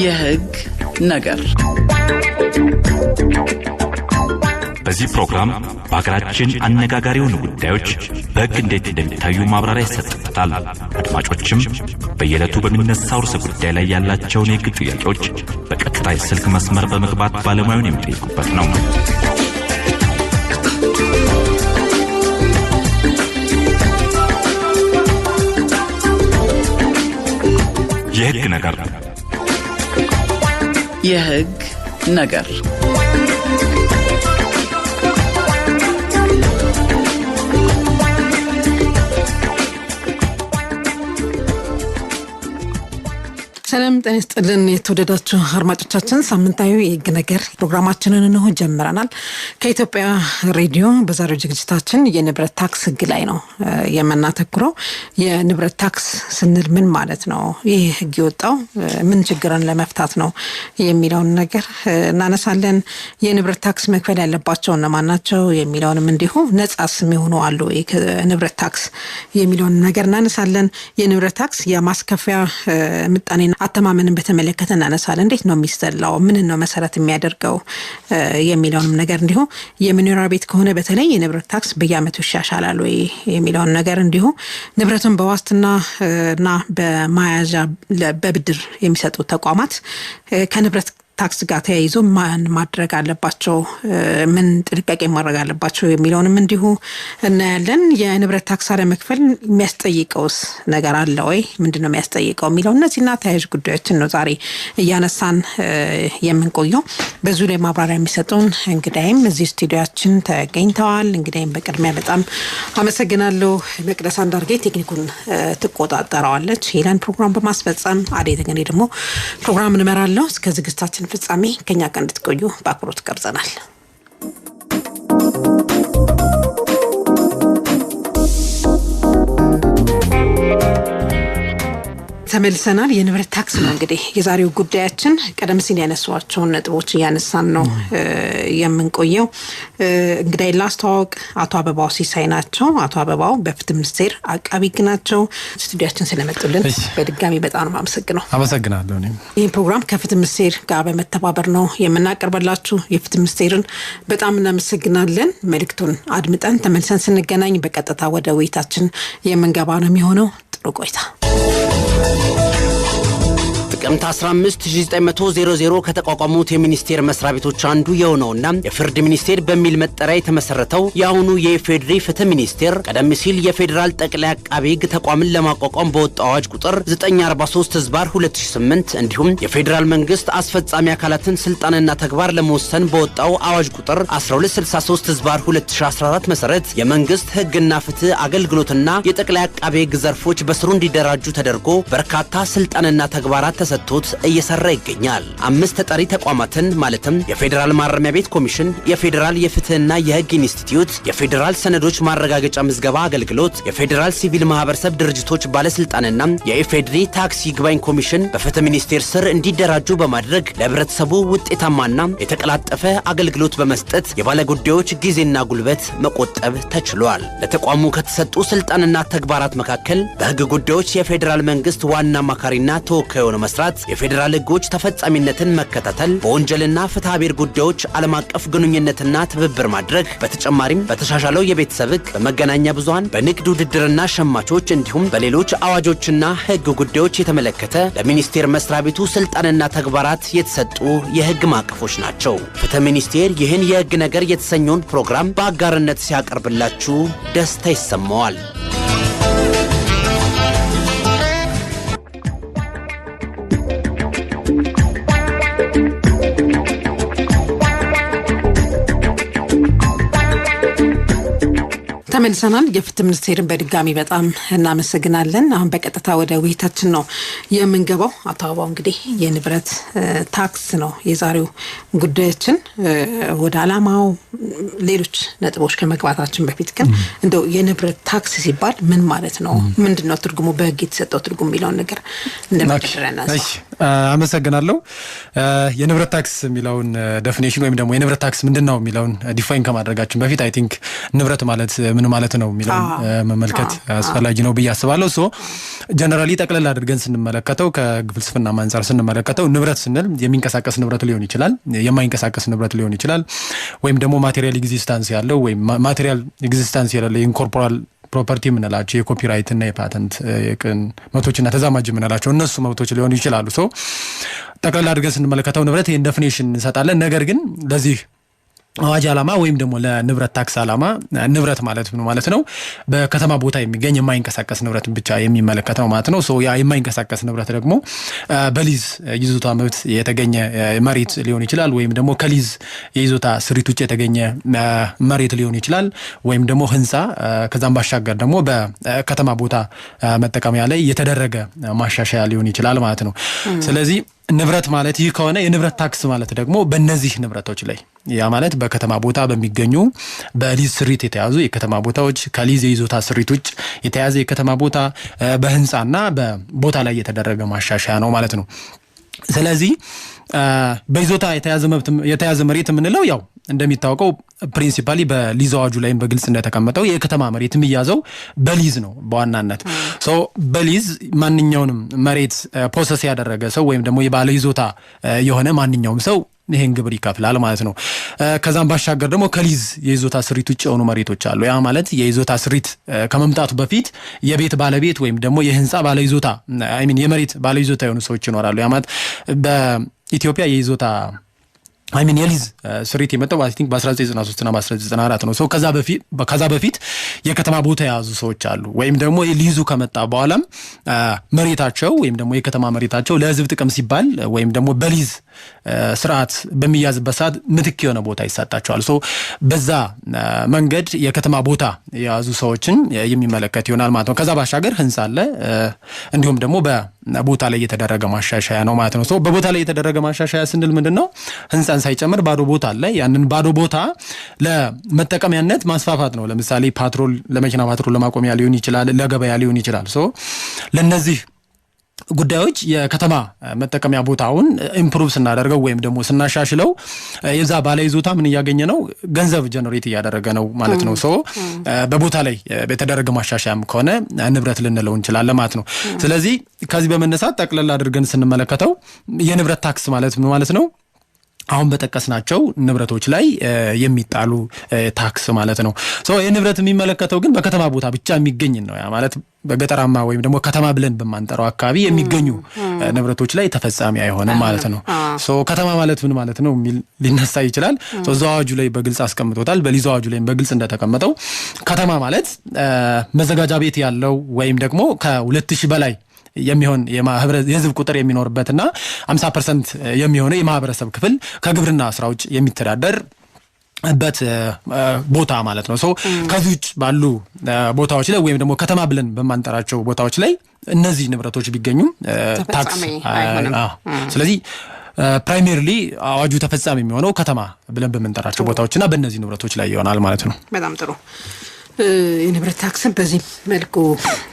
የህግ ነገር በዚህ ፕሮግራም በአገራችን አነጋጋሪውን ጉዳዮች በህግ እንዴት እንደሚታዩ ማብራሪያ ይሰጣል። አድማጮችም በየዕለቱ በሚነሳው ርዕሰ ጉዳይ ላይ ያላቸውን የህግ ጥያቄዎች በቀጥታ የስልክ መስመር በመግባት ባለሙያውን የሚጠይቁበት ነው። የህግ ነገር የህግ ነገር ሰላም ጤና ይስጥልን የተወደዳችሁ አድማጮቻችን፣ ሳምንታዊ የህግ ነገር ፕሮግራማችንን ነው ጀምረናል። ከኢትዮጵያ ሬዲዮ በዛሬው ዝግጅታችን የንብረት ታክስ ህግ ላይ ነው የምናተኩረው። የንብረት ታክስ ስንል ምን ማለት ነው? ይህ ህግ የወጣው ምን ችግርን ለመፍታት ነው የሚለውን ነገር እናነሳለን። የንብረት ታክስ መክፈል ያለባቸው እነማን ናቸው የሚለውንም እንዲሁ ነጻስ የሚሆኑ አሉ የንብረት ታክስ የሚለውን ነገር እናነሳለን። የንብረት ታክስ የማስከፈያ ምጣኔ አተማመንን በተመለከተ እናነሳለን። እንዴት ነው የሚሰላው? ምን ነው መሰረት የሚያደርገው የሚለውንም ነገር እንዲሁ የመኖሪያ ቤት ከሆነ በተለይ የንብረት ታክስ በየዓመቱ ይሻሻላል ወይ የሚለውን ነገር እንዲሁ ንብረቱን በዋስትና እና በማያዣ በብድር የሚሰጡ ተቋማት ከንብረት ታክስ ጋር ተያይዞ ማን ማድረግ አለባቸው፣ ምን ጥንቃቄ ማድረግ አለባቸው የሚለውንም እንዲሁ እናያለን። የንብረት ታክስ አለመክፈል የሚያስጠይቀውስ ነገር አለ ወይ? ምንድነው የሚያስጠይቀው የሚለው እነዚህና ተያያዥ ጉዳዮችን ነው ዛሬ እያነሳን የምንቆየው። በዙ ላይ ማብራሪያ የሚሰጡን እንግዳይም እዚህ ስቱዲዮአችን ተገኝተዋል። እንግዳይም በቅድሚያ በጣም አመሰግናለሁ። መቅደስ አንዳርጌ ቴክኒኩን ትቆጣጠራለች። ሄለን ፕሮግራም በማስፈጸም አዴት እንግዲህ ደግሞ ፕሮግራም እንመራለሁ። እስከ ዝግጅታችን ፍጻሜ ከኛ ጋር እንድትቆዩ በአክብሮት ጋብዘናል። ተመልሰናል። የንብረት ታክስ ነው እንግዲህ የዛሬው ጉዳያችን። ቀደም ሲል ያነሷቸውን ነጥቦች እያነሳን ነው የምንቆየው። እንግዲህ ላስተዋወቅ አቶ አበባው ሲሳይ ናቸው። አቶ አበባው በፍትህ ሚኒስቴር አቃቢ ህግ ናቸው። ስቱዲዮአችን ስለመጡልን በድጋሚ በጣም ነው የማመሰግነው። አመሰግናለሁ። እኔም ይህ ፕሮግራም ከፍትህ ሚኒስቴር ጋር በመተባበር ነው የምናቀርበላችሁ። የፍትህ ሚኒስቴርን በጣም እናመሰግናለን። መልእክቱን አድምጠን ተመልሰን ስንገናኝ በቀጥታ ወደ ውይይታችን የምንገባ ነው የሚሆነው። ጥሩ ቆይታ። ጥቅምት 15 1900 ከተቋቋሙት የሚኒስቴር መስሪያ ቤቶች አንዱ የሆነውና የፍርድ ሚኒስቴር በሚል መጠሪያ የተመሰረተው የአሁኑ የኢፌዴሪ ፍትህ ሚኒስቴር ቀደም ሲል የፌዴራል ጠቅላይ አቃቤ ህግ ተቋምን ለማቋቋም በወጣው አዋጅ ቁጥር 943/2008 እንዲሁም የፌዴራል መንግስት አስፈጻሚ አካላትን ስልጣንና ተግባር ለመወሰን በወጣው አዋጅ ቁጥር 1263/2014 መሰረት የመንግስት ህግና ፍትህ አገልግሎትና የጠቅላይ አቃቤ ህግ ዘርፎች በስሩ እንዲደራጁ ተደርጎ በርካታ ስልጣንና ተግባራት ተሰጥቶት እየሰራ ይገኛል። 5 ተጠሪ ተቋማትን ማለትም የፌዴራል ማረሚያ ቤት ኮሚሽን፣ የፌዴራል የፍትህና የህግ ኢንስቲትዩት፣ የፌዴራል ሰነዶች ማረጋገጫ ምዝገባ አገልግሎት፣ የፌዴራል ሲቪል ማህበረሰብ ድርጅቶች ባለስልጣንና የኢፌዴሪ ታክስ ይግባኝ ኮሚሽን በፍትህ ሚኒስቴር ስር እንዲደራጁ በማድረግ ለህብረተሰቡ ውጤታማና የተቀላጠፈ አገልግሎት በመስጠት የባለጉዳዮች ጊዜና ጉልበት መቆጠብ ተችሏል። ለተቋሙ ከተሰጡ ስልጣንና ተግባራት መካከል በህግ ጉዳዮች የፌዴራል መንግስት ዋና አማካሪና ተወካይ ሆኖ መስራት፣ የፌዴራል ህጎች ተፈጻሚነትን መከታተል፣ በወንጀልና ፍትሐ ብሔር ጉዳዮች ዓለም አቀፍ ግንኙነትና ትብብር ማድረግ፣ በተጨማሪም በተሻሻለው የቤተሰብ ህግ፣ በመገናኛ ብዙሃን፣ በንግድ ውድድርና ሸማቾች እንዲሁም በሌሎች አዋጆችና ህግ ጉዳዮች የተመለከተ ለሚኒስቴር መስሪያ ቤቱ ስልጣንና ተግባራት የተሰጡ የህግ ማዕቀፎች ናቸው። ፍትህ ሚኒስቴር ይህን የህግ ነገር የተሰኘውን ፕሮግራም በአጋርነት ሲያቀርብላችሁ ደስታ ይሰማዋል። ተመልሰናል። የፍትህ ሚኒስቴርን በድጋሚ በጣም እናመሰግናለን። አሁን በቀጥታ ወደ ውይይታችን ነው የምንገባው። አቶ አበባው እንግዲህ የንብረት ታክስ ነው የዛሬው ጉዳያችን። ወደ አላማው ሌሎች ነጥቦች ከመግባታችን በፊት ግን እንደው የንብረት ታክስ ሲባል ምን ማለት ነው? ምንድነው ትርጉሙ? በህግ የተሰጠው ትርጉም የሚለውን ነገር እንደምትደረናል። አመሰግናለሁ። የንብረት ታክስ የሚለውን ዴፊኒሽን ወይም ደግሞ የንብረት ታክስ ምንድነው የሚለውን ዲፋይን ከማድረጋችን በፊት አይ ቲንክ ንብረት ማለት ምን ማለት ነው የሚለውን መመልከት አስፈላጊ ነው ብዬ አስባለሁ። ሶ ጀነራሊ ጠቅለል አድርገን ስንመለከተው ከፍልስፍና አንፃር ስንመለከተው ንብረት ስንል የሚንቀሳቀስ ንብረት ሊሆን ይችላል፣ የማይንቀሳቀስ ንብረት ሊሆን ይችላል፣ ወይም ደግሞ ማቴሪያል ኤግዚስተንስ ያለው ወይም ማቴሪያል ኤግዚስተንስ የሌለው ኢንኮርፖራል ፕሮፐርቲ የምንላቸው የኮፒራይት እና የፓተንት የቅን መብቶችና ተዛማጅ የምንላቸው እነሱ መብቶች ሊሆኑ ይችላሉ። ሶ ጠቅላላ አድርገን ስንመለከተው ንብረት ይሄን ዴፊኒሽን እንሰጣለን። ነገር ግን ለዚህ አዋጅ ዓላማ ወይም ደግሞ ለንብረት ታክስ ዓላማ ንብረት ማለት ምን ማለት ነው? በከተማ ቦታ የሚገኝ የማይንቀሳቀስ ንብረት ብቻ የሚመለከተው ማለት ነው። ሶ ያ የማይንቀሳቀስ ንብረት ደግሞ በሊዝ ይዞታ መብት የተገኘ መሬት ሊሆን ይችላል፣ ወይም ደግሞ ከሊዝ የይዞታ ስሪት ውጭ የተገኘ መሬት ሊሆን ይችላል፣ ወይም ደግሞ ህንፃ፣ ከዛም ባሻገር ደግሞ በከተማ ቦታ መጠቀሚያ ላይ የተደረገ ማሻሻያ ሊሆን ይችላል ማለት ነው። ስለዚህ ንብረት ማለት ይህ ከሆነ የንብረት ታክስ ማለት ደግሞ በእነዚህ ንብረቶች ላይ ያ ማለት በከተማ ቦታ በሚገኙ በሊዝ ስሪት የተያዙ የከተማ ቦታዎች፣ ከሊዝ የይዞታ ስሪት ውጭ የተያዘ የከተማ ቦታ፣ በህንፃና በቦታ ላይ የተደረገ ማሻሻያ ነው ማለት ነው። ስለዚህ በይዞታ የተያዘ መሬት የምንለው ያው እንደሚታወቀው ፕሪንሲፓሊ በሊዝ አዋጁ ላይም በግልጽ እንደተቀመጠው የከተማ መሬት የሚያዘው በሊዝ ነው በዋናነት። ሶ በሊዝ ማንኛውንም መሬት ፖሰስ ያደረገ ሰው ወይም ደግሞ የባለ ይዞታ የሆነ ማንኛውም ሰው ይሄን ግብር ይከፍላል ማለት ነው። ከዛም ባሻገር ደግሞ ከሊዝ የይዞታ ስሪት ውጭ የሆኑ መሬቶች አሉ። ያ ማለት የይዞታ ስሪት ከመምጣቱ በፊት የቤት ባለቤት ወይም ደግሞ የህንፃ ባለ ይዞታ የመሬት ባለ ይዞታ የሆኑ ሰዎች ይኖራሉ። ያ ማለት በኢትዮጵያ የይዞታ የሊዝ ስሪት የመጣው አይ ቲንክ በ1993 እና በ1994 ነው። ከዛ በፊት የከተማ ቦታ የያዙ ሰዎች አሉ። ወይም ደግሞ ሊዙ ከመጣ በኋላም መሬታቸው ወይም ደግሞ የከተማ መሬታቸው ለህዝብ ጥቅም ሲባል ወይም ደግሞ በሊዝ ስርዓት በሚያዝበት ሰዓት ምትክ የሆነ ቦታ ይሰጣቸዋል። ሶ በዛ መንገድ የከተማ ቦታ የያዙ ሰዎችን የሚመለከት ይሆናል ማለት ነው። ከዛ ባሻገር ህንፃ አለ፣ እንዲሁም ደግሞ በቦታ ላይ የተደረገ ማሻሻያ ነው ማለት ነው። ሶ በቦታ ላይ የተደረገ ማሻሻያ ስንል ምንድነው? ህንፃን ሳይጨምር ባዶ ቦታ አለ። ያንን ባዶ ቦታ ለመጠቀሚያነት ማስፋፋት ነው። ለምሳሌ ፓትሮል፣ ለመኪና ፓትሮል ለማቆሚያ ሊሆን ይችላል፣ ለገበያ ሊሆን ይችላል። ሶ ለነዚህ ጉዳዮች የከተማ መጠቀሚያ ቦታውን ኢምፕሩቭ ስናደርገው ወይም ደግሞ ስናሻሽለው የዛ ባለ ይዞታ ምን እያገኘ ነው? ገንዘብ ጀነሬት እያደረገ ነው ማለት ነው። ሶ በቦታ ላይ በተደረገ ማሻሻያም ከሆነ ንብረት ልንለው እንችላለን ማለት ነው። ስለዚህ ከዚህ በመነሳት ጠቅለል አድርገን ስንመለከተው የንብረት ታክስ ማለት ምን ማለት ነው? አሁን በጠቀስናቸው ንብረቶች ላይ የሚጣሉ ታክስ ማለት ነው። ሶ የንብረት የሚመለከተው ግን በከተማ ቦታ ብቻ የሚገኝ ነው። ያ ማለት በገጠራማ ወይም ደግሞ ከተማ ብለን በማንጠራው አካባቢ የሚገኙ ንብረቶች ላይ ተፈጻሚ አይሆንም ማለት ነው። ሶ ከተማ ማለት ምን ማለት ነው የሚል ሊነሳ ይችላል። ሶ አዋጁ ላይ በግልጽ አስቀምጦታል። በሊዝ አዋጁ ላይ በግልጽ እንደተቀመጠው ከተማ ማለት መዘጋጃ ቤት ያለው ወይም ደግሞ ከ2000 በላይ የሚሆን የህዝብ ቁጥር የሚኖርበትና 50% የሚሆነው የማህበረሰብ ክፍል ከግብርና ስራ ውጭ የሚተዳደርበት ቦታ ማለት ነው። ሶ ከዚህ ውጭ ባሉ ቦታዎች ላይ ወይም ደግሞ ከተማ ብለን በማንጠራቸው ቦታዎች ላይ እነዚህ ንብረቶች ቢገኙም ታክስ ስለዚህ ፕራይሜሪሊ አዋጁ ተፈጻሚ የሚሆነው ከተማ ብለን በምንጠራቸው ቦታዎችና በእነዚህ ንብረቶች ላይ ይሆናል ማለት ነው። በጣም ጥሩ። የንብረት ታክስን በዚህ መልኩ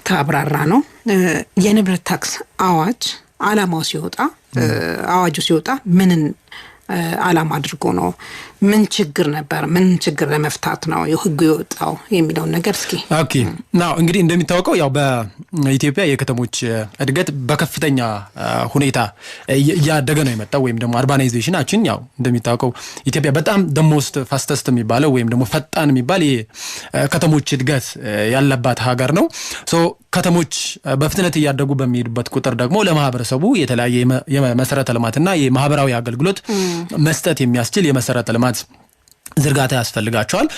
ተብራራ ነው። የንብረት ታክስ አዋጅ ዓላማው ሲወጣ አዋጁ ሲወጣ ምንን ዓላማ አድርጎ ነው? ምን ችግር ነበር? ምን ችግር ለመፍታት ነው የህጉ የወጣው የሚለውን ነገር እስኪ። ኦኬ ናው እንግዲህ እንደሚታወቀው ያው በኢትዮጵያ የከተሞች እድገት በከፍተኛ ሁኔታ እያደገ ነው የመጣው ወይም ደግሞ አርባናይዜሽናችን ያው እንደሚታወቀው ኢትዮጵያ በጣም the most fastest የሚባለው ወይም ደግሞ ፈጣን የሚባል የከተሞች እድገት ያለባት ሀገር ነው። ሶ ከተሞች በፍጥነት እያደጉ በሚሄዱበት ቁጥር ደግሞ ለማህበረሰቡ የተለያየ የመሰረተ ልማትና የማህበራዊ አገልግሎት መስጠት የሚያስችል የመሰረተ ልማት ዝርጋታ ያስፈልጋቸዋል።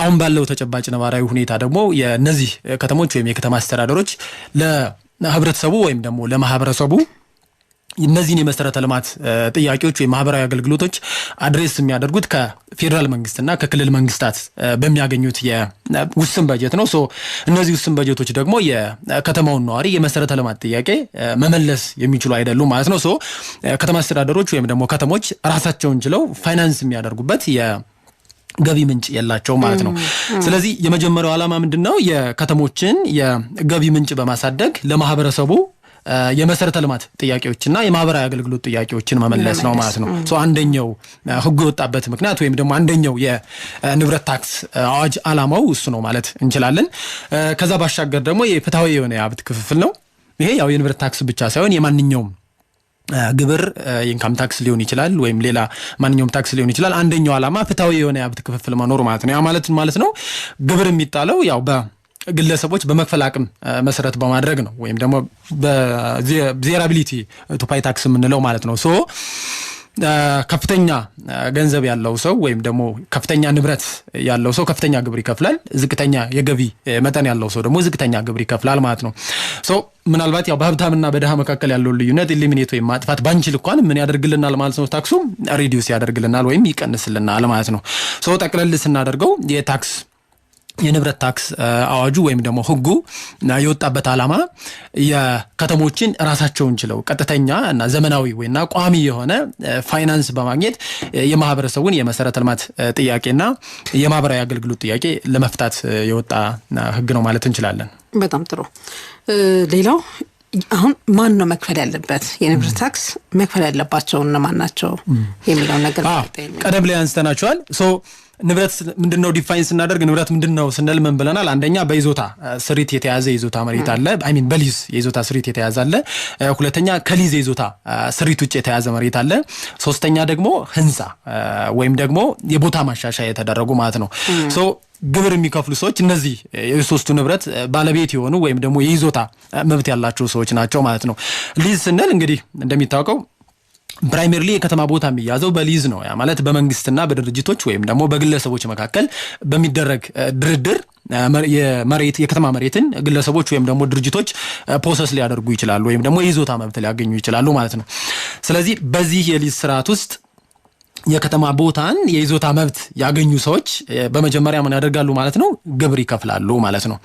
አሁን ባለው ተጨባጭ ነባራዊ ሁኔታ ደግሞ የነዚህ ከተሞች ወይም የከተማ አስተዳደሮች ለህብረተሰቡ ወይም ደግሞ ለማህበረሰቡ እነዚህን የመሰረተ ልማት ጥያቄዎች ወይ ማህበራዊ አገልግሎቶች አድሬስ የሚያደርጉት ከፌደራል መንግስትና ከክልል መንግስታት በሚያገኙት የውስን በጀት ነው። ሶ እነዚህ ውስን በጀቶች ደግሞ የከተማውን ነዋሪ የመሰረተ ልማት ጥያቄ መመለስ የሚችሉ አይደሉም ማለት ነው። ሶ ከተማ አስተዳደሮች ወይም ደግሞ ከተሞች ራሳቸውን ችለው ፋይናንስ የሚያደርጉበት ገቢ ምንጭ የላቸው ማለት ነው። ስለዚህ የመጀመሪያው ዓላማ ምንድነው? የከተሞችን የገቢ ምንጭ በማሳደግ ለማህበረሰቡ የመሰረተ ልማት ጥያቄዎችና የማህበራዊ አገልግሎት ጥያቄዎችን መመለስ ነው ማለት ነው። አንደኛው ህጉ የወጣበት ምክንያት ወይም ደግሞ አንደኛው የንብረት ታክስ አዋጅ አላማው እሱ ነው ማለት እንችላለን። ከዛ ባሻገር ደግሞ የፍትሃዊ የሆነ የሀብት ክፍፍል ነው። ይሄ ያው የንብረት ታክስ ብቻ ሳይሆን የማንኛውም ግብር ኢንካም ታክስ ሊሆን ይችላል ወይም ሌላ ማንኛውም ታክስ ሊሆን ይችላል። አንደኛው ዓላማ ፍትሃዊ የሆነ የሀብት ክፍፍል መኖር ማለት ነው። ያ ማለት ነው ግብር የሚጣለው ያው በግለሰቦች በመክፈል አቅም መሰረት በማድረግ ነው ወይም ደግሞ በዜራቢሊቲ ቱ ፓይ ታክስ የምንለው ማለት ነው። ከፍተኛ ገንዘብ ያለው ሰው ወይም ደግሞ ከፍተኛ ንብረት ያለው ሰው ከፍተኛ ግብር ይከፍላል። ዝቅተኛ የገቢ መጠን ያለው ሰው ደግሞ ዝቅተኛ ግብር ይከፍላል ማለት ነው። ምናልባት ያው በሀብታምና በደሃ መካከል ያለው ልዩነት ኤሊሚኔት ወይም ማጥፋት ባንችል እንኳን ምን ያደርግልናል ማለት ነው? ታክሱ ሪዲዩስ ያደርግልናል ወይም ይቀንስልናል ማለት ነው። ጠቅለል ስናደርገው የንብረት ታክስ አዋጁ ወይም ደግሞ ህጉ የወጣበት ዓላማ የከተሞችን ራሳቸውን ችለው ቀጥተኛ እና ዘመናዊ ወይና ቋሚ የሆነ ፋይናንስ በማግኘት የማህበረሰቡን የመሰረተ ልማት ጥያቄና የማህበራዊ አገልግሎት ጥያቄ ለመፍታት የወጣ ህግ ነው ማለት እንችላለን። በጣም ጥሩ። ሌላው አሁን ማን ነው መክፈል ያለበት? የንብረት ታክስ መክፈል ያለባቸው እነማን ናቸው የሚለው ነገር ቀደም ላይ አንስተናቸዋል። ንብረት ምንድነው ዲፋይን ስናደርግ ንብረት ምንድነው ስንል ምን ብለናል? አንደኛ በይዞታ ስሪት የተያዘ ይዞታ መሬት አለ። በሊዝ የይዞታ ስሪት የተያዘ አለ። ሁለተኛ ከሊዝ የይዞታ ስሪት ውጭ የተያዘ መሬት አለ። ሶስተኛ ደግሞ ህንፃ ወይም ደግሞ የቦታ ማሻሻያ የተደረጉ ማለት ነው። ግብር የሚከፍሉ ሰዎች እነዚህ የሶስቱ ንብረት ባለቤት የሆኑ ወይም ደግሞ የይዞታ መብት ያላቸው ሰዎች ናቸው ማለት ነው። ሊዝ ስንል እንግዲህ እንደሚታወቀው ፕራይመሪሊ የከተማ ቦታ የሚያዘው በሊዝ ነው። ያ ማለት በመንግስትና በድርጅቶች ወይም ደግሞ በግለሰቦች መካከል በሚደረግ ድርድር የከተማ መሬትን ግለሰቦች ወይም ደግሞ ድርጅቶች ፖሰስ ሊያደርጉ ይችላሉ ወይም ደግሞ የይዞታ መብት ሊያገኙ ይችላሉ ማለት ነው። ስለዚህ በዚህ የሊዝ ስርዓት ውስጥ የከተማ ቦታን የይዞታ መብት ያገኙ ሰዎች በመጀመሪያ ምን ያደርጋሉ ማለት ነው? ግብር ይከፍላሉ ማለት ነው።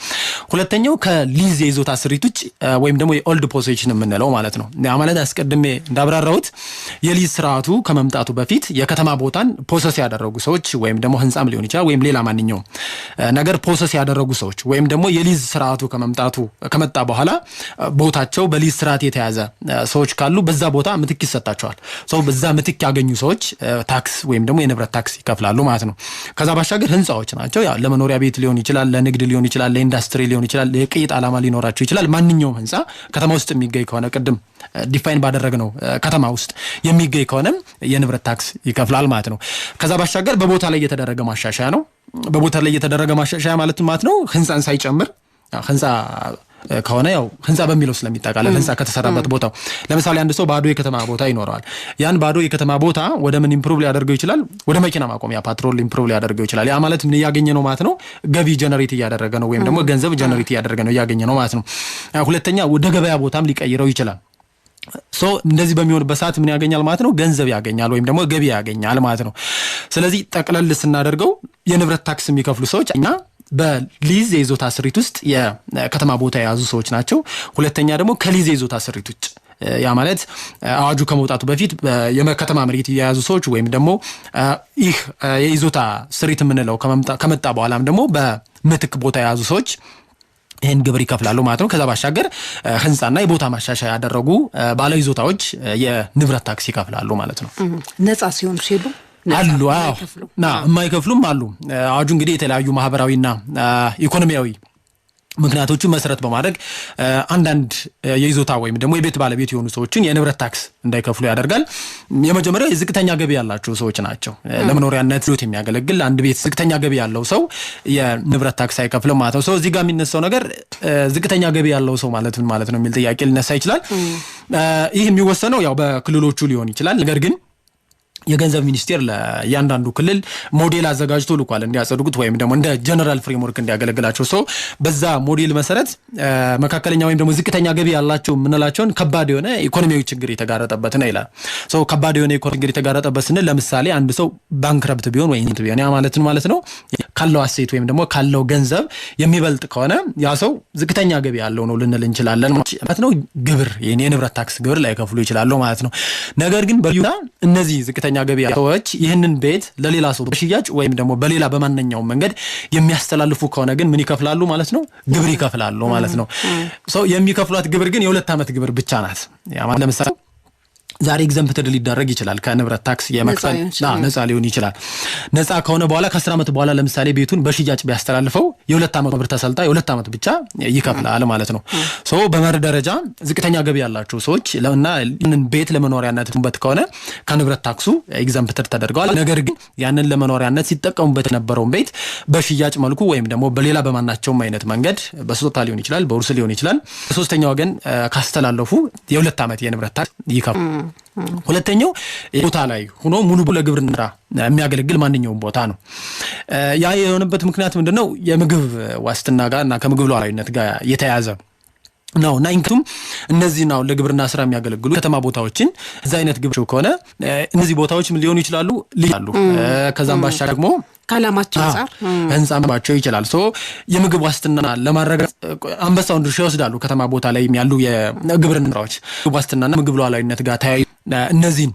ሁለተኛው ከሊዝ የይዞታ ስሪት ውጭ ወይም ደግሞ የኦልድ ፖሴሽን የምንለው ማለት ነው። ያ ማለት አስቀድሜ እንዳብራራሁት የሊዝ ስርዓቱ ከመምጣቱ በፊት የከተማ ቦታን ፖሰስ ያደረጉ ሰዎች ወይም ደግሞ ህንጻም ሊሆን ይችላል ወይም ሌላ ማንኛውም ነገር ፖሰስ ያደረጉ ሰዎች ወይም ደግሞ የሊዝ ስርዓቱ ከመጣ በኋላ ቦታቸው በሊዝ ስርዓት የተያዘ ሰዎች ካሉ በዛ ቦታ ምትክ ይሰጣቸዋል። በዛ ምትክ ያገኙ ሰዎች ታክስ ወይም ደግሞ የንብረት ታክስ ይከፍላሉ ማለት ነው። ከዛ ባሻገር ህንጻዎች ናቸው። ያው ለመኖሪያ ቤት ሊሆን ይችላል፣ ለንግድ ሊሆን ይችላል፣ ለኢንዱስትሪ ሊሆን ይችላል፣ ለቅይጥ ዓላማ ሊኖራቸው ይችላል። ማንኛውም ህንጻ ከተማ ውስጥ የሚገኝ ከሆነ ቅድም ዲፋይን ባደረግነው ከተማ ውስጥ የሚገኝ ከሆነ የንብረት ታክስ ይከፍላል ማለት ነው። ከዛ ባሻገር በቦታ ላይ የተደረገ ማሻሻያ ነው። በቦታ ላይ የተደረገ ማሻሻያ ማለት ነው ህንጻን ሳይጨምር ህንጻ ከሆነ ያው ህንጻ በሚለው ስለሚጠቃለል ህንጻ ከተሰራበት ቦታው ለምሳሌ አንድ ሰው ባዶ የከተማ ቦታ ይኖረዋል። ያን ባዶ የከተማ ቦታ ወደ ምን ኢምፕሩቭ ሊያደርገው ይችላል? ወደ መኪና ማቆሚያ ፓትሮል ኢምፕሩቭ ሊያደርገው ይችላል። ያ ማለት ምን ያገኘ ነው ማለት ነው? ገቢ ጀነሬት እያደረገ ነው ወይም ደግሞ ገንዘብ ጀነሬት እያደረገ ነው ያገኘ ነው ማለት ነው። ሁለተኛ ወደ ገበያ ቦታም ሊቀይረው ይችላል። እንደዚህ በሚሆንበት ሰዓት ምን ያገኛል ማለት ነው? ገንዘብ ያገኛል ወይም ደግሞ ገቢ ያገኛል ማለት ነው። ስለዚህ ጠቅለል ስናደርገው የንብረት ታክስ የሚከፍሉ ሰዎች እኛ በሊዝ የይዞታ ስሪት ውስጥ የከተማ ቦታ የያዙ ሰዎች ናቸው። ሁለተኛ ደግሞ ከሊዝ የይዞታ ስሪት ውጭ ያ ማለት አዋጁ ከመውጣቱ በፊት የከተማ መሬት የያዙ ሰዎች ወይም ደግሞ ይህ የይዞታ ስሪት የምንለው ከመጣ በኋላም ደግሞ በምትክ ቦታ የያዙ ሰዎች ይህን ግብር ይከፍላሉ ማለት ነው። ከዛ ባሻገር ህንጻና የቦታ ማሻሻያ ያደረጉ ባለ ይዞታዎች የንብረት ታክስ ይከፍላሉ ማለት ነው። ነጻ ሲሆኑ ሲሉ አሉ የማይከፍሉም አሉ። አዋጁ እንግዲህ የተለያዩ ማህበራዊና ኢኮኖሚያዊ ምክንያቶቹ መሰረት በማድረግ አንዳንድ የይዞታ ወይም ደግሞ የቤት ባለቤት የሆኑ ሰዎችን የንብረት ታክስ እንዳይከፍሉ ያደርጋል። የመጀመሪያው የዝቅተኛ ገቢ ያላቸው ሰዎች ናቸው። ለመኖሪያነት የሚያገለግል አንድ ቤት ዝቅተኛ ገቢ ያለው ሰው የንብረት ታክስ አይከፍልም ማለት ነው። እዚህ ጋር የሚነሳው ነገር ዝቅተኛ ገቢ ያለው ሰው ማለት ምን ማለት ነው የሚል ጥያቄ ሊነሳ ይችላል። ይህ የሚወሰነው ያው በክልሎቹ ሊሆን ይችላል። ነገር ግን የገንዘብ ሚኒስቴር ለእያንዳንዱ ክልል ሞዴል አዘጋጅቶ ልኳል እንዲያጸድቁት ወይም ደግሞ እንደ ጀነራል ፍሬምወርክ እንዲያገለግላቸው። በዛ ሞዴል መሰረት መካከለኛ ወይም ደግሞ ዝቅተኛ ገቢ ያላቸው የምንላቸውን ከባድ የሆነ ኢኮኖሚያዊ ችግር የተጋረጠበት ነው ይላል። ከባድ የሆነ ኢኮኖሚያዊ ችግር የተጋረጠበት ስንል ለምሳሌ አንድ ሰው ባንክረፕት ቢሆን ወይ ያ ማለት ነው ካለው አሴት ወይም ደግሞ ካለው ገንዘብ የሚበልጥ ከሆነ ያ ሰው ዝቅተኛ ገቢ ያለው ነው ልንል እንችላለን ማለት ነው። ግብር የንብረት ታክስ ግብር ላይ ከፍሉ ይችላሉ ማለት ነው። ነገር ግን በዩና እነዚህ ዝቅተኛ ገቢ ሰዎች ይህንን ቤት ለሌላ ሰው በሽያጭ ወይም ደግሞ በሌላ በማንኛውም መንገድ የሚያስተላልፉ ከሆነ ግን ምን ይከፍላሉ ማለት ነው? ግብር ይከፍላሉ ማለት ነው። የሚከፍሏት ግብር ግን የ2 ዓመት ግብር ብቻ ናት። ያ ማለት ለምሳሌ ዛሬ ኤግዘምፕትድ ሊደረግ ይችላል ከንብረት ታክስ የመክፈል ነፃ ሊሆን ይችላል። ነፃ ከሆነ በኋላ ከ10 ዓመት በኋላ ለምሳሌ ቤቱን በሽያጭ ቢያስተላልፈው የ2 ዓመት ብር ተሰልጣ የ2 ዓመት ብቻ ይከፍላል ማለት ነው። በመር ደረጃ ዝቅተኛ ገቢ ያላቸው ሰዎች እና ቤት ለመኖሪያነት በት ከሆነ ከንብረት ታክሱ ኤግዘምፕትድ ተደርገዋል። ነገር ግን ያንን ለመኖሪያነት ሲጠቀሙበት የነበረውን ቤት በሽያጭ መልኩ ወይም ደግሞ በሌላ በማናቸውም አይነት መንገድ በስጦታ ሊሆን ይችላል፣ በውርስ ሊሆን ይችላል፣ በሶስተኛ ወገን ካስተላለፉ የ2 ዓመት የንብረት ታክስ ይከፍላል። ሁለተኛው ቦታ ላይ ሆኖ ሙሉ ለግብርና የሚያገለግል ማንኛውም ቦታ ነው። ያ የሆነበት ምክንያት ምንድነው? የምግብ ዋስትና ጋርና ከምግብ ሉዓላዊነት ጋር የተያያዘ ነው እና እንክቱም እነዚህ ነው ለግብርና ስራ የሚያገለግሉ ከተማ ቦታዎችን እዛ አይነት ግብር ከሆነ እነዚህ ቦታዎች ምን ሊሆኑ ይችላሉ? ከዛም ባሻገር ደግሞ ካላማቸው አንፃር ህንጻማቸው ይችላል። የምግብ ዋስትና ለማረጋገጥ አንበሳውን ድርሻ ይወስዳሉ። ከተማ ቦታ ላይ ያሉ የግብርና ስራዎች ዋስትናና ምግብ ሉዓላዊነት ጋር ተያይዞ እነዚህን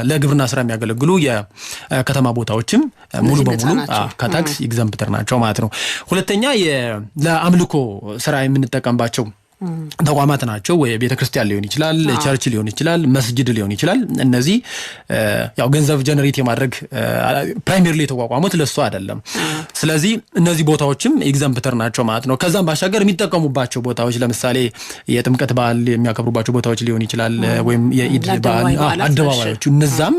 ለግብርና ስራ የሚያገለግሉ የከተማ ቦታዎችም ሙሉ በሙሉ ከታክስ ኤግዘምፕተር ናቸው ማለት ነው። ሁለተኛ ለአምልኮ ስራ የምንጠቀምባቸው ተቋማት ናቸው። ወይ ቤተክርስቲያን ሊሆን ይችላል፣ ቸርች ሊሆን ይችላል፣ መስጂድ ሊሆን ይችላል። እነዚህ ያው ገንዘብ ጀነሬት የማድረግ ፕራይመሪሊ የተቋቋሙት ለሱ አይደለም። ስለዚህ እነዚህ ቦታዎችም ኤግዘምፕተር ናቸው ማለት ነው። ከዛም ባሻገር የሚጠቀሙባቸው ቦታዎች ለምሳሌ የጥምቀት በዓል የሚያከብሩባቸው ቦታዎች ሊሆን ይችላል፣ ወይም የኢድ በዓል አደባባዮቹ እነዛም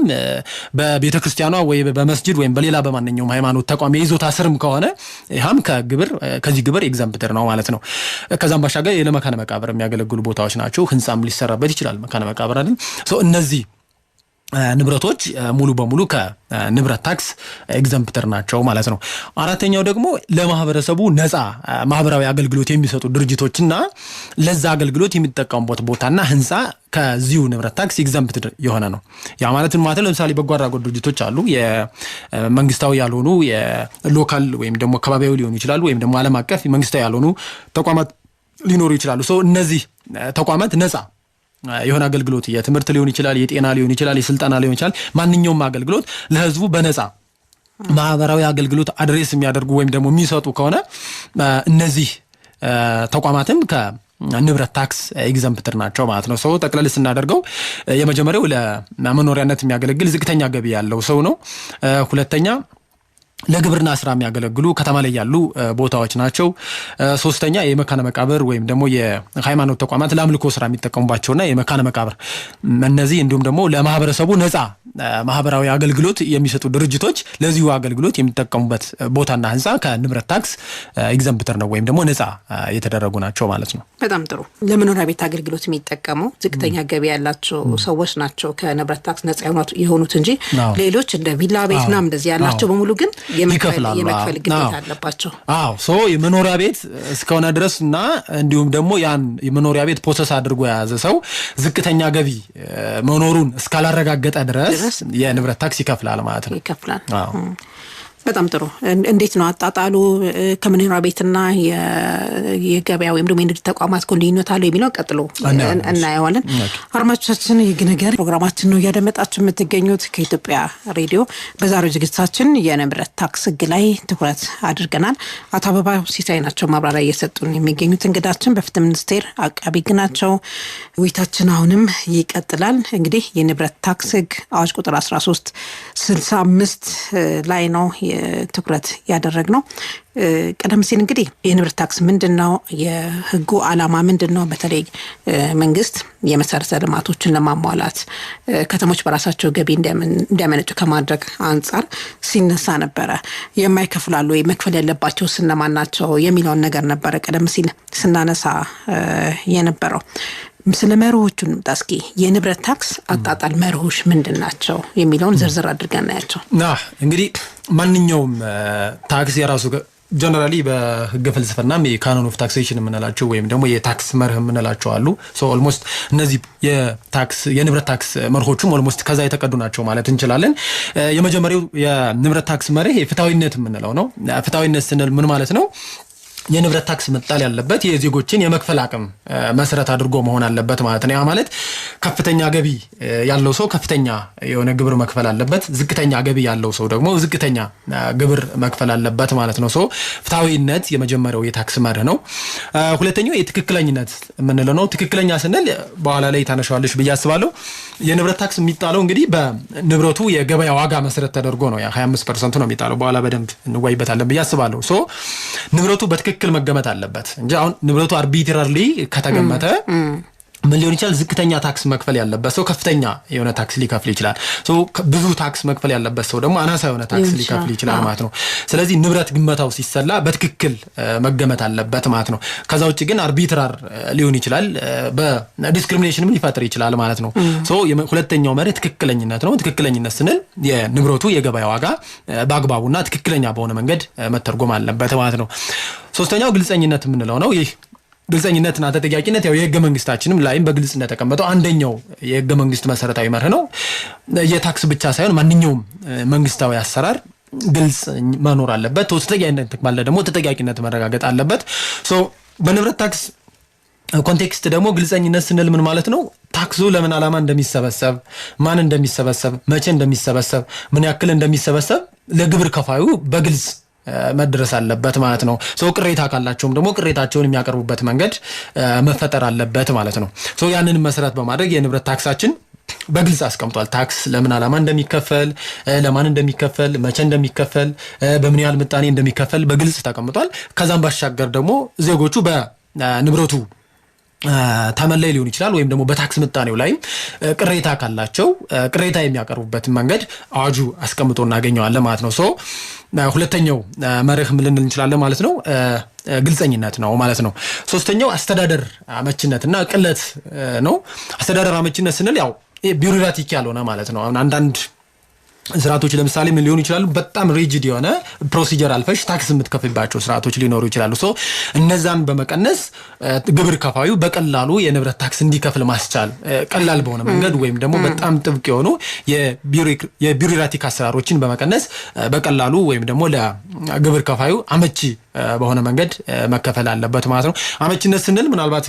በቤተክርስቲያኗ ወይ በመስጂድ ወይም በሌላ በማንኛውም ሃይማኖት ተቋም የይዞታ ስርም ከሆነ ያም ከዚህ ግብር ኤግዘምፕተር ነው ማለት ነው። ከዛም ባሻገር መካነ መቃብር የሚያገለግሉ ቦታዎች ናቸው። ህንጻም ሊሰራበት ይችላል መካነ መቃብር አይደል? እነዚህ ንብረቶች ሙሉ በሙሉ ከንብረት ታክስ ኤግዘምፕተር ናቸው ማለት ነው። አራተኛው ደግሞ ለማህበረሰቡ ነፃ ማህበራዊ አገልግሎት የሚሰጡ ድርጅቶችና ለዛ አገልግሎት የሚጠቀሙበት ቦታና ህንጻ ከዚሁ ንብረት ታክስ ኤግዘምፕትድ የሆነ ነው። ያ ማለትን ማለት ለምሳሌ በጎ አድራጎት ድርጅቶች አሉ። የመንግስታዊ ያልሆኑ የሎካል ወይም ደግሞ አካባቢያዊ ሊሆኑ ይችላሉ፣ ወይም ደግሞ ዓለም አቀፍ መንግስታዊ ያልሆኑ ተቋማት ሊኖሩ ይችላሉ። እነዚህ ተቋማት ነፃ የሆነ አገልግሎት የትምህርት ሊሆን ይችላል፣ የጤና ሊሆን ይችላል፣ የስልጠና ሊሆን ይችላል፣ ማንኛውም አገልግሎት ለህዝቡ በነፃ ማህበራዊ አገልግሎት አድሬስ የሚያደርጉ ወይም ደግሞ የሚሰጡ ከሆነ እነዚህ ተቋማትም ከንብረት ታክስ ኤግዘምፕተር ናቸው ማለት ነው። ጠቅለል ስናደርገው የመጀመሪያው ለመኖሪያነት የሚያገለግል ዝቅተኛ ገቢ ያለው ሰው ነው። ሁለተኛ ለግብርና ስራ የሚያገለግሉ ከተማ ላይ ያሉ ቦታዎች ናቸው። ሶስተኛ የመካነ መቃብር ወይም ደግሞ የሃይማኖት ተቋማት ለአምልኮ ስራ የሚጠቀሙባቸውና የመካነ መቃብር እነዚህ እንዲሁም ደግሞ ለማህበረሰቡ ነፃ ማህበራዊ አገልግሎት የሚሰጡ ድርጅቶች ለዚሁ አገልግሎት የሚጠቀሙበት ቦታና ህንጻ ከንብረት ታክስ ኤግዘምፕተር ነው ወይም ደግሞ ነፃ የተደረጉ ናቸው ማለት ነው። በጣም ጥሩ። ለመኖሪያ ቤት አገልግሎት የሚጠቀሙ ዝቅተኛ ገቢ ያላቸው ሰዎች ናቸው ከንብረት ታክስ ነፃ የሆኑት እንጂ ሌሎች እንደ ቪላ ቤትና እንደዚህ ያላቸው በሙሉ ግን የመክፈል ግዴታ አለባቸው። የመኖሪያ ቤት እስከሆነ ድረስና እንዲሁም ደግሞ ያን የመኖሪያ ቤት ፕሮሰስ አድርጎ የያዘ ሰው ዝቅተኛ ገቢ መኖሩን እስካላረጋገጠ ድረስ የንብረት ታክስ ይከፍላል ማለት ነው። ይከፍላል። በጣም ጥሩ። እንዴት ነው አጣጣሉ? ከመኖሪያ ቤትና የገበያ ወይም ደግሞ የንግድ ተቋማት ልዩነት አለው የሚለው ቀጥሎ እናየዋለን። አድማጮቻችን ይህ ነገር ፕሮግራማችን ነው እያደመጣችሁ የምትገኙት ከኢትዮጵያ ሬዲዮ። በዛሬው ዝግጅታችን የንብረት ታክስ ሕግ ላይ ትኩረት አድርገናል። አቶ አበባ ሲሳይ ናቸው ማብራሪያ እየሰጡን የሚገኙት። እንግዳችን በፍትህ ሚኒስቴር አቃቢ ሕግ ናቸው። ውይይታችን አሁንም ይቀጥላል። እንግዲህ የንብረት ታክስ ሕግ አዋጅ ቁጥር 1365 ላይ ነው ትኩረት ያደረግነው። ቀደም ሲል እንግዲህ የንብረት ታክስ ምንድነው፣ የህጉ ዓላማ ምንድነው፣ በተለይ መንግስት የመሰረተ ልማቶችን ለማሟላት ከተሞች በራሳቸው ገቢ እንዲያመነጩ ከማድረግ አንጻር ሲነሳ ነበረ። የማይከፍላሉ ወይ መክፈል ያለባቸው እነማን ናቸው የሚለውን ነገር ነበረ ቀደም ሲል ስናነሳ የነበረው። ስለ መርሆቹን እስኪ የንብረት ታክስ አጣጣል መርሆች ምንድን ናቸው የሚለውን ዝርዝር አድርገን እናያቸው። እንግዲህ ማንኛውም ታክስ የራሱ ጀነራሊ በህገ ፍልስፍናም የካኖን ኦፍ ታክሴሽን የምንላቸው ወይም ደግሞ የታክስ መርህ የምንላቸው አሉ። ሶ ኦልሞስት እነዚህ የንብረት ታክስ መርሆቹም ኦልሞስት ከዛ የተቀዱ ናቸው ማለት እንችላለን። የመጀመሪያው የንብረት ታክስ መርህ የፍትሃዊነት የምንለው ነው። ፍትሃዊነት ስንል ምን ማለት ነው? የንብረት ታክስ መጣል ያለበት የዜጎችን የመክፈል አቅም መሰረት አድርጎ መሆን አለበት ማለት ነው። ያ ማለት ከፍተኛ ገቢ ያለው ሰው ከፍተኛ የሆነ ግብር መክፈል አለበት፣ ዝቅተኛ ገቢ ያለው ሰው ደግሞ ዝቅተኛ ግብር መክፈል አለበት ማለት ነው። ሶ ፍትሃዊነት የመጀመሪያው የታክስ መርህ ነው። ሁለተኛው የትክክለኝነት የምንለው ነው። ትክክለኛ ስንል በኋላ ላይ ታነሻዋለሽ ብዬ አስባለሁ። የንብረት ታክስ የሚጣለው እንግዲህ በንብረቱ የገበያ ዋጋ መሰረት ተደርጎ ነው። ያ 25% ነው የሚጣለው። በኋላ በደንብ እንወያይበታለን ብዬ አስባለሁ። ሶ ንብረቱ በትክክል መገመት አለበት እንጂ አሁን ንብረቱ አርቢትራርሊ ከተገመተ ምን ሊሆን ይችላል? ዝቅተኛ ታክስ መክፈል ያለበት ሰው ከፍተኛ የሆነ ታክስ ሊከፍል ይችላል። ሶ ብዙ ታክስ መክፈል ያለበት ሰው ደግሞ አናሳ የሆነ ታክስ ሊከፍል ይችላል ማለት ነው። ስለዚህ ንብረት ግመታው ሲሰላ በትክክል መገመት አለበት ማለት ነው። ከዛ ውጭ ግን አርቢትራር ሊሆን ይችላል፣ በዲስክሪሚኔሽንም ሊፈጥር ይችላል ማለት ነው። ሶ ሁለተኛው መርህ ትክክለኝነት ነው። ትክክለኝነት ስንል የንብረቱ የገበያ ዋጋ በአግባቡና ትክክለኛ በሆነ መንገድ መተርጎም አለበት ማለት ነው። ሶስተኛው ግልጸኝነት የምንለው ነው። ይህ ግልጸኝነትና ተጠያቂነት ያው የህገ መንግስታችንም ላይም በግልጽ እንደተቀመጠው አንደኛው የህገ መንግስት መሰረታዊ መርህ ነው። የታክስ ብቻ ሳይሆን ማንኛውም መንግስታዊ አሰራር ግልጽ መኖር አለበት። ተጠያቂነት ማለት ደግሞ ተጠያቂነት መረጋገጥ አለበት። ሶ በንብረት ታክስ ኮንቴክስት ደግሞ ግልጸኝነት ስንል ምን ማለት ነው? ታክሱ ለምን ዓላማ እንደሚሰበሰብ፣ ማን እንደሚሰበሰብ፣ መቼ እንደሚሰበሰብ፣ ምን ያክል እንደሚሰበሰብ ለግብር ከፋዩ በግልጽ መድረስ አለበት ማለት ነው። ሶ ቅሬታ ካላቸውም ደግሞ ቅሬታቸውን የሚያቀርቡበት መንገድ መፈጠር አለበት ማለት ነው። ሶ ያንን መሰረት በማድረግ የንብረት ታክሳችን በግልጽ አስቀምጧል። ታክስ ለምን ዓላማ እንደሚከፈል፣ ለማን እንደሚከፈል፣ መቼ እንደሚከፈል፣ በምን ያህል ምጣኔ እንደሚከፈል በግልጽ ተቀምጧል። ከዛም ባሻገር ደግሞ ዜጎቹ በንብረቱ ተመላይ ሊሆን ይችላል ወይም ደግሞ በታክስ ምጣኔው ላይ ቅሬታ ካላቸው ቅሬታ የሚያቀርቡበትን መንገድ አዋጁ አስቀምጦ እናገኘዋለን ማለት ነው። ሶ ሁለተኛው መርህ ምን ልንል እንችላለን ማለት ነው? ግልጸኝነት ነው ማለት ነው። ሶስተኛው አስተዳደር አመችነትና ቅለት ነው። አስተዳደር አመችነት ስንል ያው ቢሮክራቲክ ያልሆነ ማለት ነው። አሁን አንዳንድ ስርዓቶች ለምሳሌ ምን ሊሆኑ ይችላሉ? በጣም ሪጂድ የሆነ ፕሮሲጀር አልፈሽ ታክስ የምትከፍልባቸው ስርዓቶች ሊኖሩ ይችላሉ። ሶ እነዛን በመቀነስ ግብር ከፋዩ በቀላሉ የንብረት ታክስ እንዲከፍል ማስቻል ቀላል በሆነ መንገድ ወይም ደግሞ በጣም ጥብቅ የሆኑ የቢሮክራቲክ አሰራሮችን በመቀነስ በቀላሉ ወይም ደግሞ ለግብር ከፋዩ አመቺ በሆነ መንገድ መከፈል አለበት ማለት ነው። አመቺነት ስንል ምናልባት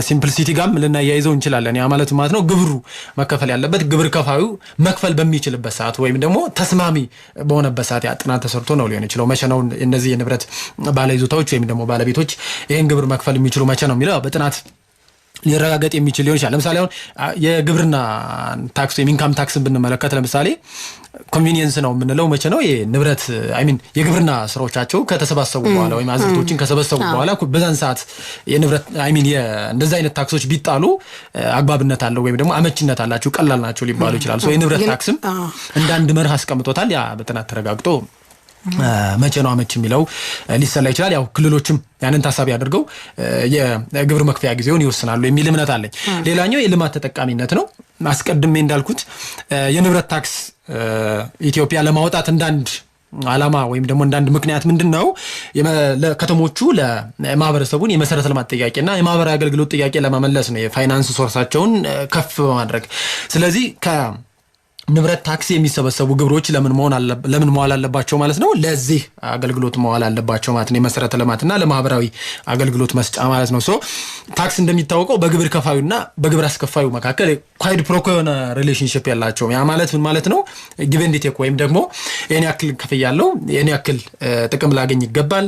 ሲምፕሊሲቲ ጋር ልናያይዘው እንችላለን። ያ ማለት ነው ግብሩ መከፈል ያለበት ግብር ከፋዩ መክፈል በሚችልበት ሰዓት ወይም ደግሞ ተስማሚ በሆነበት ሰዓት ያ ጥናት ተሰርቶ ነው ሊሆን ይችላል። መቼ ነው እነዚህ የንብረት ባለይዞታዎች ወይም ደግሞ ባለቤቶች ይህን ግብር መክፈል የሚችሉ መቼ ነው የሚለው በጥናት ሊረጋገጥ የሚችል ሊሆን ይችላል። ለምሳሌ አሁን የግብርና ታክስ ወይም ኢንካም ታክስን ብንመለከት ለምሳሌ ኮንቪኒየንስ ነው የምንለው መቼ ነው የንብረት የግብርና ስራዎቻቸው ከተሰባሰቡ በኋላ ወይም አዝርቶችን ከሰበሰቡ በኋላ በዛን ሰዓት የንብረት እንደዚህ አይነት ታክሶች ቢጣሉ አግባብነት አለው ወይም ደግሞ አመችነት አላቸው፣ ቀላል ናቸው ሊባሉ ይችላል። ሶ የንብረት ታክስም እንደ አንድ መርህ አስቀምጦታል። ያ በጥናት ተረጋግጦ መቼ ነው አመች የሚለው ሊሰላ ይችላል። ያው ክልሎችም ያንን ታሳቢ አድርገው የግብር መክፈያ ጊዜውን ይወስናሉ የሚል እምነት አለኝ። ሌላኛው የልማት ተጠቃሚነት ነው። አስቀድሜ እንዳልኩት የንብረት ታክስ ኢትዮጵያ ለማውጣት እንዳንድ ዓላማ ወይም ደግሞ እንዳንድ ምክንያት ምንድነው ለከተሞቹ ለማህበረሰቡን የመሰረተ ልማት ጥያቄና የማህበራዊ አገልግሎት ጥያቄ ለመመለስ ነው፣ የፋይናንስ ሶርሳቸውን ከፍ በማድረግ። ስለዚህ ንብረት ታክስ የሚሰበሰቡ ግብሮች ለምን መዋል አለባቸው ማለት ነው? ለዚህ አገልግሎት መዋል አለባቸው ማለት ነው። የመሰረተ ልማትና ለማህበራዊ አገልግሎት መስጫ ማለት ነው። ሶ ታክስ እንደሚታወቀው በግብር ከፋዩና በግብር አስከፋዩ መካከል ኳይድ ፕሮኮ የሆነ ሪሌሽንሺፕ ያላቸው። ያ ማለት ምን ማለት ነው? ጊቭ ኤንድ ቴክ ወይም ደግሞ የኔ ያክል ከፍያለሁ፣ የኔ ያክል ጥቅም ላገኝ ይገባል፣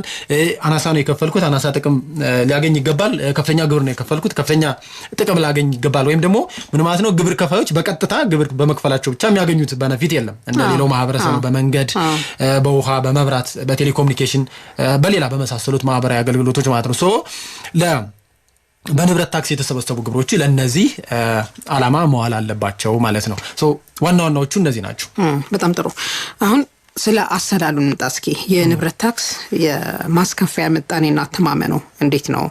አናሳ ነው የከፈልኩት፣ አናሳ ጥቅም ሊያገኝ ይገባል፣ ከፍተኛ ግብር ነው የከፈልኩት፣ ከፍተኛ ጥቅም ላገኝ ይገባል። ወይም ደግሞ ምን ማለት ነው? ግብር ከፋዮች በቀጥታ ግብር በመክፈላቸው ብቻ የሚያገኙት በነፊት የለም። እንደሌላው ማህበረሰብ በመንገድ፣ በውሃ፣ በመብራት፣ በቴሌኮሙኒኬሽን፣ በሌላ በመሳሰሉት ማህበራዊ አገልግሎቶች ማለት ነው። ሶ በንብረት ታክስ የተሰበሰቡ ግብሮች ለነዚህ ዓላማ መዋል አለባቸው ማለት ነው። ሶ ዋናዎቹ እነዚህ ናቸው። በጣም ጥሩ። አሁን ስለ አሰላሉ እንምጣ እስኪ። የንብረት ታክስ የማስከፈያ ምጣኔና አተማመኑ እንዴት ነው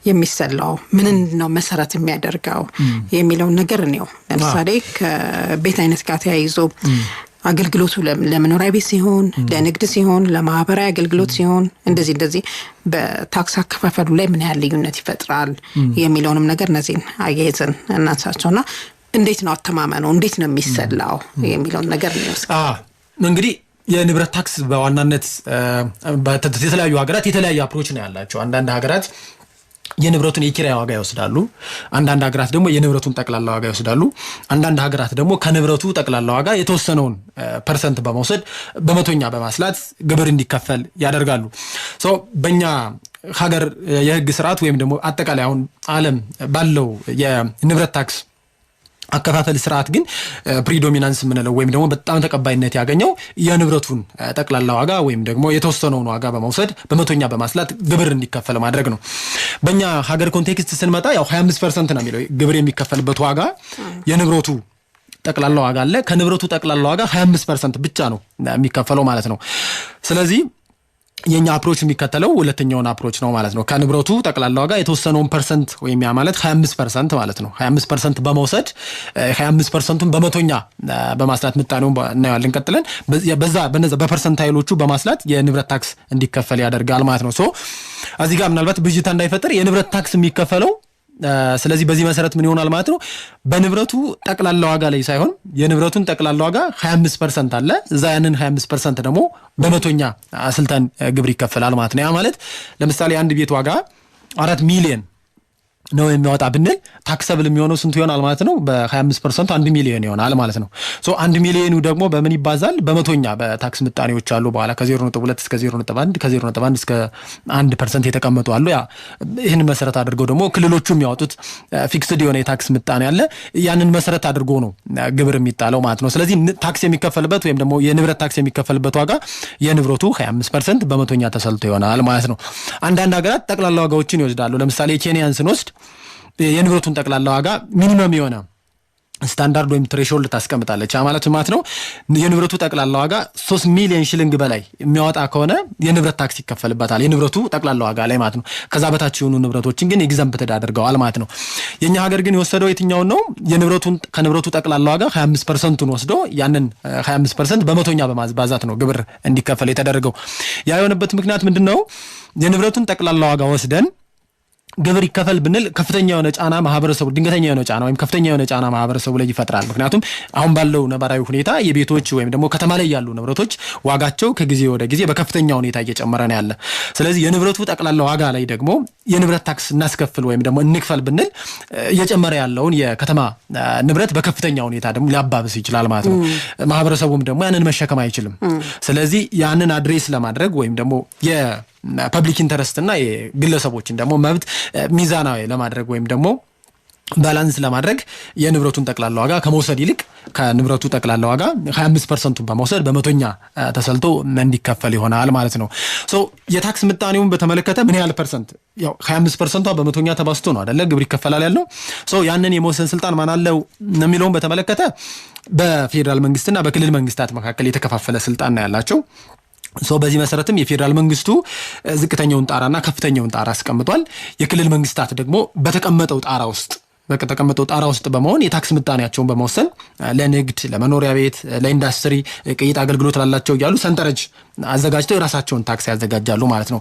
የሚሰላው? ምን ነው መሰረት የሚያደርገው የሚለው ነገር ነው። ለምሳሌ ከቤት አይነት ጋር ተያይዞ አገልግሎቱ ለመኖሪያ ቤት ሲሆን ለንግድ ሲሆን ለማህበራዊ አገልግሎት ሲሆን እንደዚህ በታክስ አከፋፈሉ ላይ ምን ያህል ልዩነት ይፈጥራል የሚለውንም ነገር እነዚህን አያይዘን እናንሳቸውና እንዴት ነው አተማመኑ እንዴት ነው የሚሰላው የሚለውን ነገር ነው። እንግዲህ የንብረት ታክስ በዋናነት በተለያዩ ሀገራት የተለያየ አፕሮች ነው ያላቸው። አንዳንድ ሀገራት የንብረቱን የኪራይ ዋጋ ይወስዳሉ፣ አንዳንድ ሀገራት ደግሞ የንብረቱን ጠቅላላ ዋጋ ይወስዳሉ፣ አንዳንድ ሀገራት ደግሞ ከንብረቱ ጠቅላላ ዋጋ የተወሰነውን ፐርሰንት በመውሰድ በመቶኛ በማስላት ግብር እንዲከፈል ያደርጋሉ። በእኛ ሀገር የህግ ስርዓት ወይም ደግሞ አጠቃላይ አሁን ዓለም ባለው የንብረት ታክስ አከፋፈል ስርዓት ግን ፕሪዶሚናንስ የምንለው ወይም ደግሞ በጣም ተቀባይነት ያገኘው የንብረቱን ጠቅላላ ዋጋ ወይም ደግሞ የተወሰነውን ዋጋ በመውሰድ በመቶኛ በማስላት ግብር እንዲከፈል ማድረግ ነው። በእኛ ሀገር ኮንቴክስት ስንመጣ ያው 25% ነው የሚለው ግብር የሚከፈልበት ዋጋ። የንብረቱ ጠቅላላ ዋጋ አለ፣ ከንብረቱ ጠቅላላ ዋጋ 25% ብቻ ነው የሚከፈለው ማለት ነው። ስለዚህ የኛ አፕሮች የሚከተለው ሁለተኛውን አፕሮች ነው ማለት ነው። ከንብረቱ ጠቅላላ ዋጋ የተወሰነውን ፐርሰንት ወይም ያ ማለት 25% ማለት ነው 25% በመውሰድ 25%ን በመቶኛ በማስላት ምጣኔውን እናያለን ቀጥለን በነዛ በፐርሰንታይሎቹ በማስላት የንብረት ታክስ እንዲከፈል ያደርጋል ማለት ነው። እዚህ ጋር ምናልባት ብዥታ እንዳይፈጠር የንብረት ታክስ የሚከፈለው ስለዚህ በዚህ መሰረት ምን ይሆናል ማለት ነው በንብረቱ ጠቅላላ ዋጋ ላይ ሳይሆን የንብረቱን ጠቅላላ ዋጋ 25% አለ እዛ ያንን 25% ደግሞ በመቶኛ አስልተን ግብር ይከፈላል ማለት ነው። ያ ማለት ለምሳሌ አንድ ቤት ዋጋ 4 ሚሊዮን ነው የሚያወጣ ብንል ታክሰብል የሚሆነው ስንት ይሆናል ማለት ነው በ25% 1 ሚሊዮን ይሆናል ማለት ነው። 1 ሚሊዮኑ ደግሞ በምን ይባዛል በመቶኛ በታክስ ምጣኔዎች አሉ በኋላ ከ0.2 እስከ 0.1 ከ0.1 እስከ 1% የተቀመጡ አሉ። ያ ይሄን መሰረት አድርገው ደግሞ ክልሎቹ የሚያወጡት ፊክስድ የሆነ የታክስ ምጣኔ አለ ያንን መሰረት አድርጎ ነው ግብር የሚጣለው ማለት ነው። ስለዚህ ታክስ የሚከፈልበት ወይም ደግሞ የንብረት ታክስ የሚከፈልበት ዋጋ የንብረቱ 25% በመቶኛ ተሰልቶ ይሆናል ማለት ነው። አንዳንድ ሀገራት ጠቅላላ ዋጋዎችን ይወስዳሉ። ለምሳሌ ኬንያን ስንወስድ የንብረቱን ጠቅላላ ዋጋ ሚኒመም የሆነ ስታንዳርድ ወይም ትሬሾልድ ታስቀምጣለች። ማለት ነው የንብረቱ ጠቅላላ ዋጋ 3 ሚሊዮን ሽልንግ በላይ የሚያወጣ ከሆነ የንብረት ታክስ ይከፈልበታል የንብረቱ ጠቅላላ ዋጋ ላይ ማለት ነው። ከዛ በታች የሆኑ ንብረቶችን ግን ኤግዛምፕትድ አድርገዋል ማለት ነው። የኛ ሀገር ግን የወሰደው የትኛውን ነው ከንብረቱ ጠቅላላ ዋጋ 25%ን ወስዶ ያንን 25% በመቶኛ በማባዛት ነው ግብር እንዲከፈል የተደረገው። ያ የሆነበት ምክንያት ምንድነው የንብረቱን ጠቅላላ ዋጋ ወስደን ግብር ይከፈል ብንል ከፍተኛ የሆነ ጫና ማህበረሰቡ ድንገተኛ የሆነ ጫና ወይም ከፍተኛ የሆነ ጫና ማህበረሰቡ ላይ ይፈጥራል። ምክንያቱም አሁን ባለው ነባራዊ ሁኔታ የቤቶች ወይም ደግሞ ከተማ ላይ ያሉ ንብረቶች ዋጋቸው ከጊዜ ወደ ጊዜ በከፍተኛ ሁኔታ እየጨመረ ነው ያለ። ስለዚህ የንብረቱ ጠቅላላ ዋጋ ላይ ደግሞ የንብረት ታክስ እናስከፍል ወይም ደግሞ እንክፈል ብንል እየጨመረ ያለውን የከተማ ንብረት በከፍተኛ ሁኔታ ደግሞ ሊያባብስ ይችላል ማለት ነው። ማህበረሰቡም ደግሞ ያንን መሸከም አይችልም። ስለዚህ ያንን አድሬስ ለማድረግ ወይም ደግሞ ፐብሊክ ኢንተረስት እና የግለሰቦችን ደግሞ መብት ሚዛናዊ ለማድረግ ወይም ደግሞ ባላንስ ለማድረግ የንብረቱን ጠቅላላ ዋጋ ከመውሰድ ይልቅ ከንብረቱ ጠቅላላ ዋጋ 25%ን በመውሰድ በመቶኛ ተሰልቶ እንዲከፈል ይሆናል ማለት ነው። የታክስ ምጣኔውን በተመለከተ ምን ያህል ፐርሰንት ያው 25%ቷ በመቶኛ ተባዝቶ ነው አይደለ ግብር ይከፈላል ያለው። ያንን የመወሰን ስልጣን ማን አለው የሚለውን በተመለከተ በፌደራል መንግስትና በክልል መንግስታት መካከል የተከፋፈለ ስልጣን ነው ያላቸው። በዚህ መሰረትም የፌደራል መንግስቱ ዝቅተኛውን ጣራና ከፍተኛውን ጣራ አስቀምጧል። የክልል መንግስታት ደግሞ በተቀመጠው ጣራ ውስጥ በመሆን የታክስ ምጣኔያቸውን በመወሰን ለንግድ፣ ለመኖሪያ ቤት፣ ለኢንዱስትሪ ቅይጥ አገልግሎት ላላቸው እያሉ ሰንጠረዥ አዘጋጅተው የራሳቸውን ታክስ ያዘጋጃሉ ማለት ነው።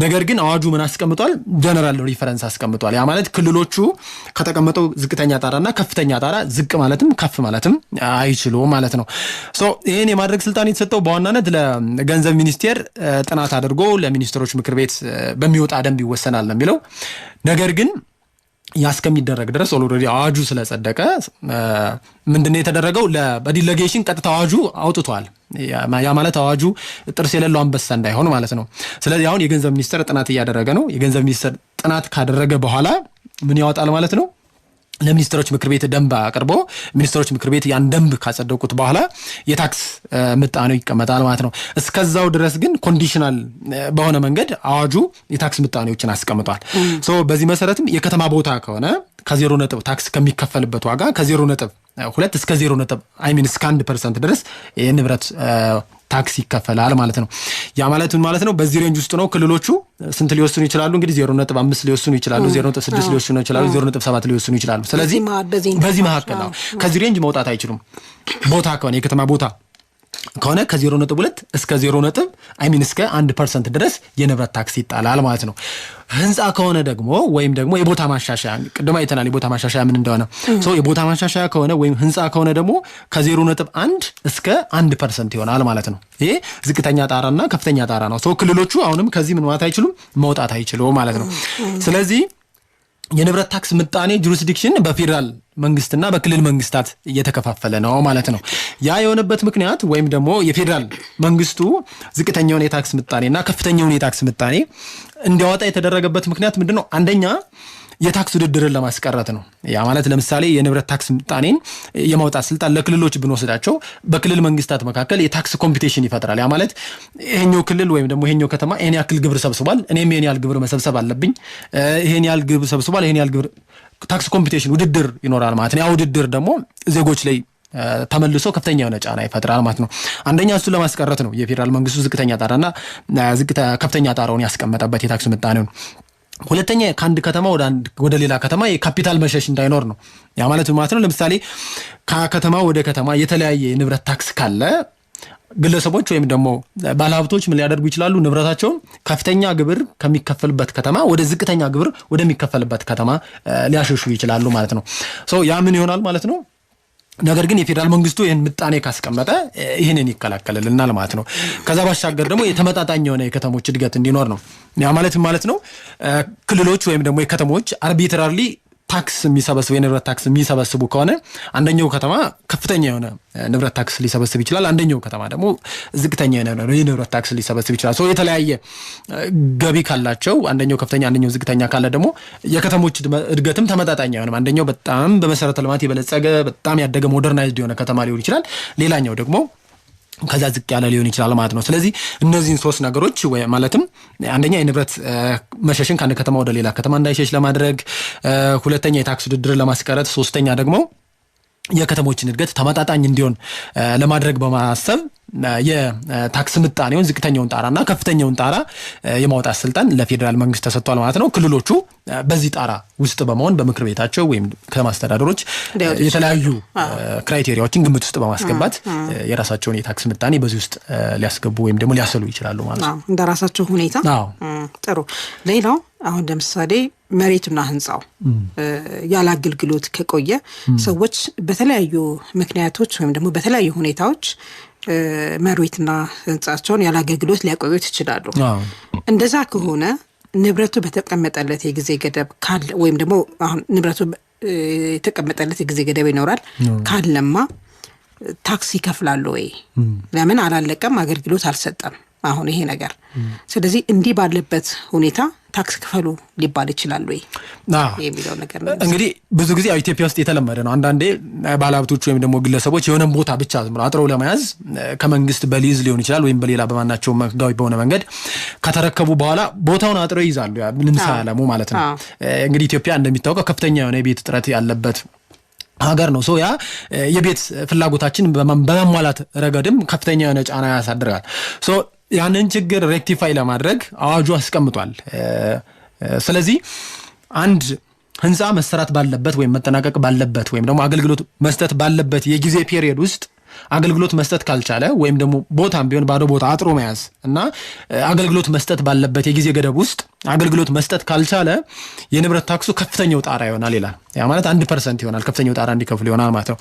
ነገር ግን አዋጁ ምን አስቀምጧል? ጀነራል ሪፈረንስ አስቀምጧል። ያ ማለት ክልሎቹ ከተቀመጠው ዝቅተኛ ጣራና ከፍተኛ ጣራ ዝቅ ማለትም ከፍ ማለትም አይችሉም ማለት ነው። ይህን የማድረግ ስልጣን የተሰጠው በዋናነት ለገንዘብ ሚኒስቴር ጥናት አድርጎ ለሚኒስትሮች ምክር ቤት በሚወጣ ደንብ ይወሰናል ነው የሚለው። ነገር ግን ያስከሚደረግ ድረስ ኦልሬዲ አዋጁ ስለጸደቀ ምንድነው የተደረገው? በዲሌጌሽን ቀጥታ አዋጁ አውጥቷል። ያ ማለት አዋጁ ጥርስ የሌለው አንበሳ እንዳይሆን ማለት ነው። ስለዚህ አሁን የገንዘብ ሚኒስቴር ጥናት እያደረገ ነው። የገንዘብ ሚኒስቴር ጥናት ካደረገ በኋላ ምን ያወጣል ማለት ነው? ለሚኒስትሮች ምክር ቤት ደንብ አቅርቦ ሚኒስትሮች ምክር ቤት ያን ደንብ ካጸደቁት በኋላ የታክስ ምጣኔው ይቀመጣል ማለት ነው። እስከዛው ድረስ ግን ኮንዲሽናል በሆነ መንገድ አዋጁ የታክስ ምጣኔዎችን አስቀምጧል። በዚህ መሰረትም የከተማ ቦታ ከሆነ ከ0 ነጥብ ታክስ ከሚከፈልበት ዋጋ ከ0 ነጥብ 2 እስከ 0 ነጥብ እስከ 1% ድረስ የንብረት ታክስ ይከፈላል ማለት ነው። ያ ማለት ምን ማለት ነው? በዚህ ሬንጅ ውስጥ ነው ክልሎቹ ስንት ሊወስኑ ይችላሉ? እንግዲህ 0.5 ሊወስኑ ይችላሉ፣ 0.6 ሊወስኑ ይችላሉ፣ 0.7 ሊወስኑ ይችላሉ። ስለዚህ በዚህ መካከል ነው ከዚህ ሬንጅ መውጣት አይችሉም። ቦታ ከሆነ የከተማ ቦታ ከሆነ ከ0.2 እስከ 0 እስከ 1% ድረስ የንብረት ታክስ ይጣላል ማለት ነው። ህንጻ ከሆነ ደግሞ ወይም ደግሞ የቦታ ማሻሻያ ቅድማ አይተናል የቦታ ማሻሻያ ምን እንደሆነ የቦታ ማሻሻያ ከሆነ ወይም ህንጻ ከሆነ ደግሞ ከ0.1 እስከ 1% ይሆናል ማለት ነው። ይሄ ዝቅተኛ ጣራና ከፍተኛ ጣራ ነው። ክልሎቹ አሁንም ከዚህ ምን ማለት አይችሉም መውጣት አይችሉም ማለት ነው። ስለዚህ የንብረት ታክስ ምጣኔ ጁሪስዲክሽን በፌደራል መንግስትና በክልል መንግስታት እየተከፋፈለ ነው ማለት ነው። ያ የሆነበት ምክንያት ወይም ደግሞ የፌደራል መንግስቱ ዝቅተኛውን የታክስ ምጣኔና ከፍተኛውን የታክስ ምጣኔ እንዲያወጣ የተደረገበት ምክንያት ምንድነው? አንደኛ የታክስ ውድድርን ለማስቀረት ነው። ያ ማለት ለምሳሌ የንብረት ታክስ ምጣኔን የማውጣት ስልጣን ለክልሎች ብንወስዳቸው በክልል መንግስታት መካከል የታክስ ኮምፒቲሽን ይፈጥራል። ያ ማለት ይሄኛው ክልል ወይም ደግሞ ይሄኛው ከተማ ይሄን ያክል ግብር ሰብስቧል፣ እኔም ይሄን ያክል ግብር መሰብሰብ አለብኝ፣ ይሄን ያክል ግብር ሰብስቧል፣ ይሄን ያክል ግብር ታክስ ኮምፒቲሽን ውድድር ይኖራል ማለት ነው። ያ ውድድር ደግሞ ዜጎች ላይ ተመልሶ ከፍተኛ የሆነ ጫና ይፈጥራል ማለት ነው። አንደኛ እሱ ለማስቀረት ነው የፌደራል መንግስቱ ዝቅተኛ ጣራና ከፍተኛ ጣራውን ያስቀመጠበት የታክስ ምጣኔውን። ሁለተኛ ከአንድ ከተማ ወደ ሌላ ከተማ የካፒታል መሸሽ እንዳይኖር ነው። ያ ማለት ነው ለምሳሌ ከከተማ ወደ ከተማ የተለያየ ንብረት ታክስ ካለ ግለሰቦች ወይም ደግሞ ባለሀብቶች ምን ሊያደርጉ ይችላሉ? ንብረታቸውን ከፍተኛ ግብር ከሚከፈልበት ከተማ ወደ ዝቅተኛ ግብር ወደሚከፈልበት ከተማ ሊያሸሹ ይችላሉ ማለት ነው። ያ ምን ይሆናል ማለት ነው? ነገር ግን የፌደራል መንግስቱ ይህን ምጣኔ ካስቀመጠ ይህንን ይከላከልልናል ማለት ነው። ከዛ ባሻገር ደግሞ የተመጣጣኝ የሆነ የከተሞች እድገት እንዲኖር ነው። ያ ማለት ነው ክልሎች ወይም ደግሞ የከተሞች አርቢትራርሊ ታክስ የሚሰበስቡ የንብረት ታክስ የሚሰበስቡ ከሆነ አንደኛው ከተማ ከፍተኛ የሆነ ንብረት ታክስ ሊሰበስብ ይችላል፣ አንደኛው ከተማ ደግሞ ዝቅተኛ የሆነ የንብረት ታክስ ሊሰበስብ ይችላል። የተለያየ ገቢ ካላቸው አንደኛው ከፍተኛ አንደኛው ዝቅተኛ ካለ ደግሞ የከተሞች እድገትም ተመጣጣኝ አይሆንም። አንደኛው በጣም በመሰረተ ልማት የበለጸገ በጣም ያደገ ሞደርናይዝድ የሆነ ከተማ ሊሆን ይችላል፣ ሌላኛው ደግሞ ከዛ ዝቅ ያለ ሊሆን ይችላል ማለት ነው። ስለዚህ እነዚህን ሶስት ነገሮች ማለትም አንደኛ የንብረት መሸሽን ከአንድ ከተማ ወደ ሌላ ከተማ እንዳይሸሽ ለማድረግ፣ ሁለተኛ የታክስ ውድድርን ለማስቀረት፣ ሶስተኛ ደግሞ የከተሞችን እድገት ተመጣጣኝ እንዲሆን ለማድረግ በማሰብ የታክስ ምጣኔውን ዝቅተኛውን ጣራና ከፍተኛውን ጣራ የማውጣት ስልጣን ለፌደራል መንግስት ተሰጥቷል ማለት ነው። ክልሎቹ በዚህ ጣራ ውስጥ በመሆን በምክር ቤታቸው ወይም ከማስተዳደሮች የተለያዩ ክራይቴሪያዎችን ግምት ውስጥ በማስገባት የራሳቸውን የታክስ ምጣኔ በዚህ ውስጥ ሊያስገቡ ወይም ደግሞ ሊያሰሉ ይችላሉ ማለት ነው። እንደ ራሳቸው ሁኔታ። ጥሩ። ሌላው አሁን ለምሳሌ መሬቱና ህንጻው ያለ አገልግሎት ከቆየ ሰዎች በተለያዩ ምክንያቶች ወይም ደግሞ በተለያዩ ሁኔታዎች መሬትና ህንጻቸውን ያለ አገልግሎት ሊያቆዩት ይችላሉ። እንደዛ ከሆነ ንብረቱ በተቀመጠለት የጊዜ ገደብ ካለ ወይም ደግሞ አሁን ንብረቱ የተቀመጠለት የጊዜ ገደብ ይኖራል ካለማ ታክስ ይከፍላሉ ወይ? ለምን አላለቀም፣ አገልግሎት አልሰጠም አሁን ይሄ ነገር። ስለዚህ እንዲህ ባለበት ሁኔታ ታክስ ክፈሉ ሊባል ይችላል ወይ የሚለው ነገር ነው። እንግዲህ ብዙ ጊዜ ኢትዮጵያ ውስጥ የተለመደ ነው። አንዳንዴ ባለሀብቶች ወይም ደግሞ ግለሰቦች የሆነ ቦታ ብቻ አጥረው ለመያዝ ከመንግስት በሊዝ ሊሆን ይችላል ወይም በሌላ በማናቸው ህጋዊ በሆነ መንገድ ከተረከቡ በኋላ ቦታውን አጥረው ይዛሉ፣ ምንም ሳያለሙ ማለት ነው። እንግዲህ ኢትዮጵያ እንደሚታወቀው ከፍተኛ የሆነ የቤት እጥረት ያለበት ሀገር ነው። ያ የቤት ፍላጎታችን በማሟላት ረገድም ከፍተኛ የሆነ ጫና ያሳድራል። ያንን ችግር ሬክቲፋይ ለማድረግ አዋጁ አስቀምጧል። ስለዚህ አንድ ህንፃ መሰራት ባለበት ወይም መጠናቀቅ ባለበት ወይም ደግሞ አገልግሎት መስጠት ባለበት የጊዜ ፔሪየድ ውስጥ አገልግሎት መስጠት ካልቻለ ወይም ደግሞ ቦታም ቢሆን ባዶ ቦታ አጥሮ መያዝ እና አገልግሎት መስጠት ባለበት የጊዜ ገደብ ውስጥ አገልግሎት መስጠት ካልቻለ የንብረት ታክሱ ከፍተኛው ጣራ ይሆናል ይላል። ያ ማለት 1% ይሆናል፣ ከፍተኛው ጣራ እንዲከፍሉ ይሆናል ማለት ነው።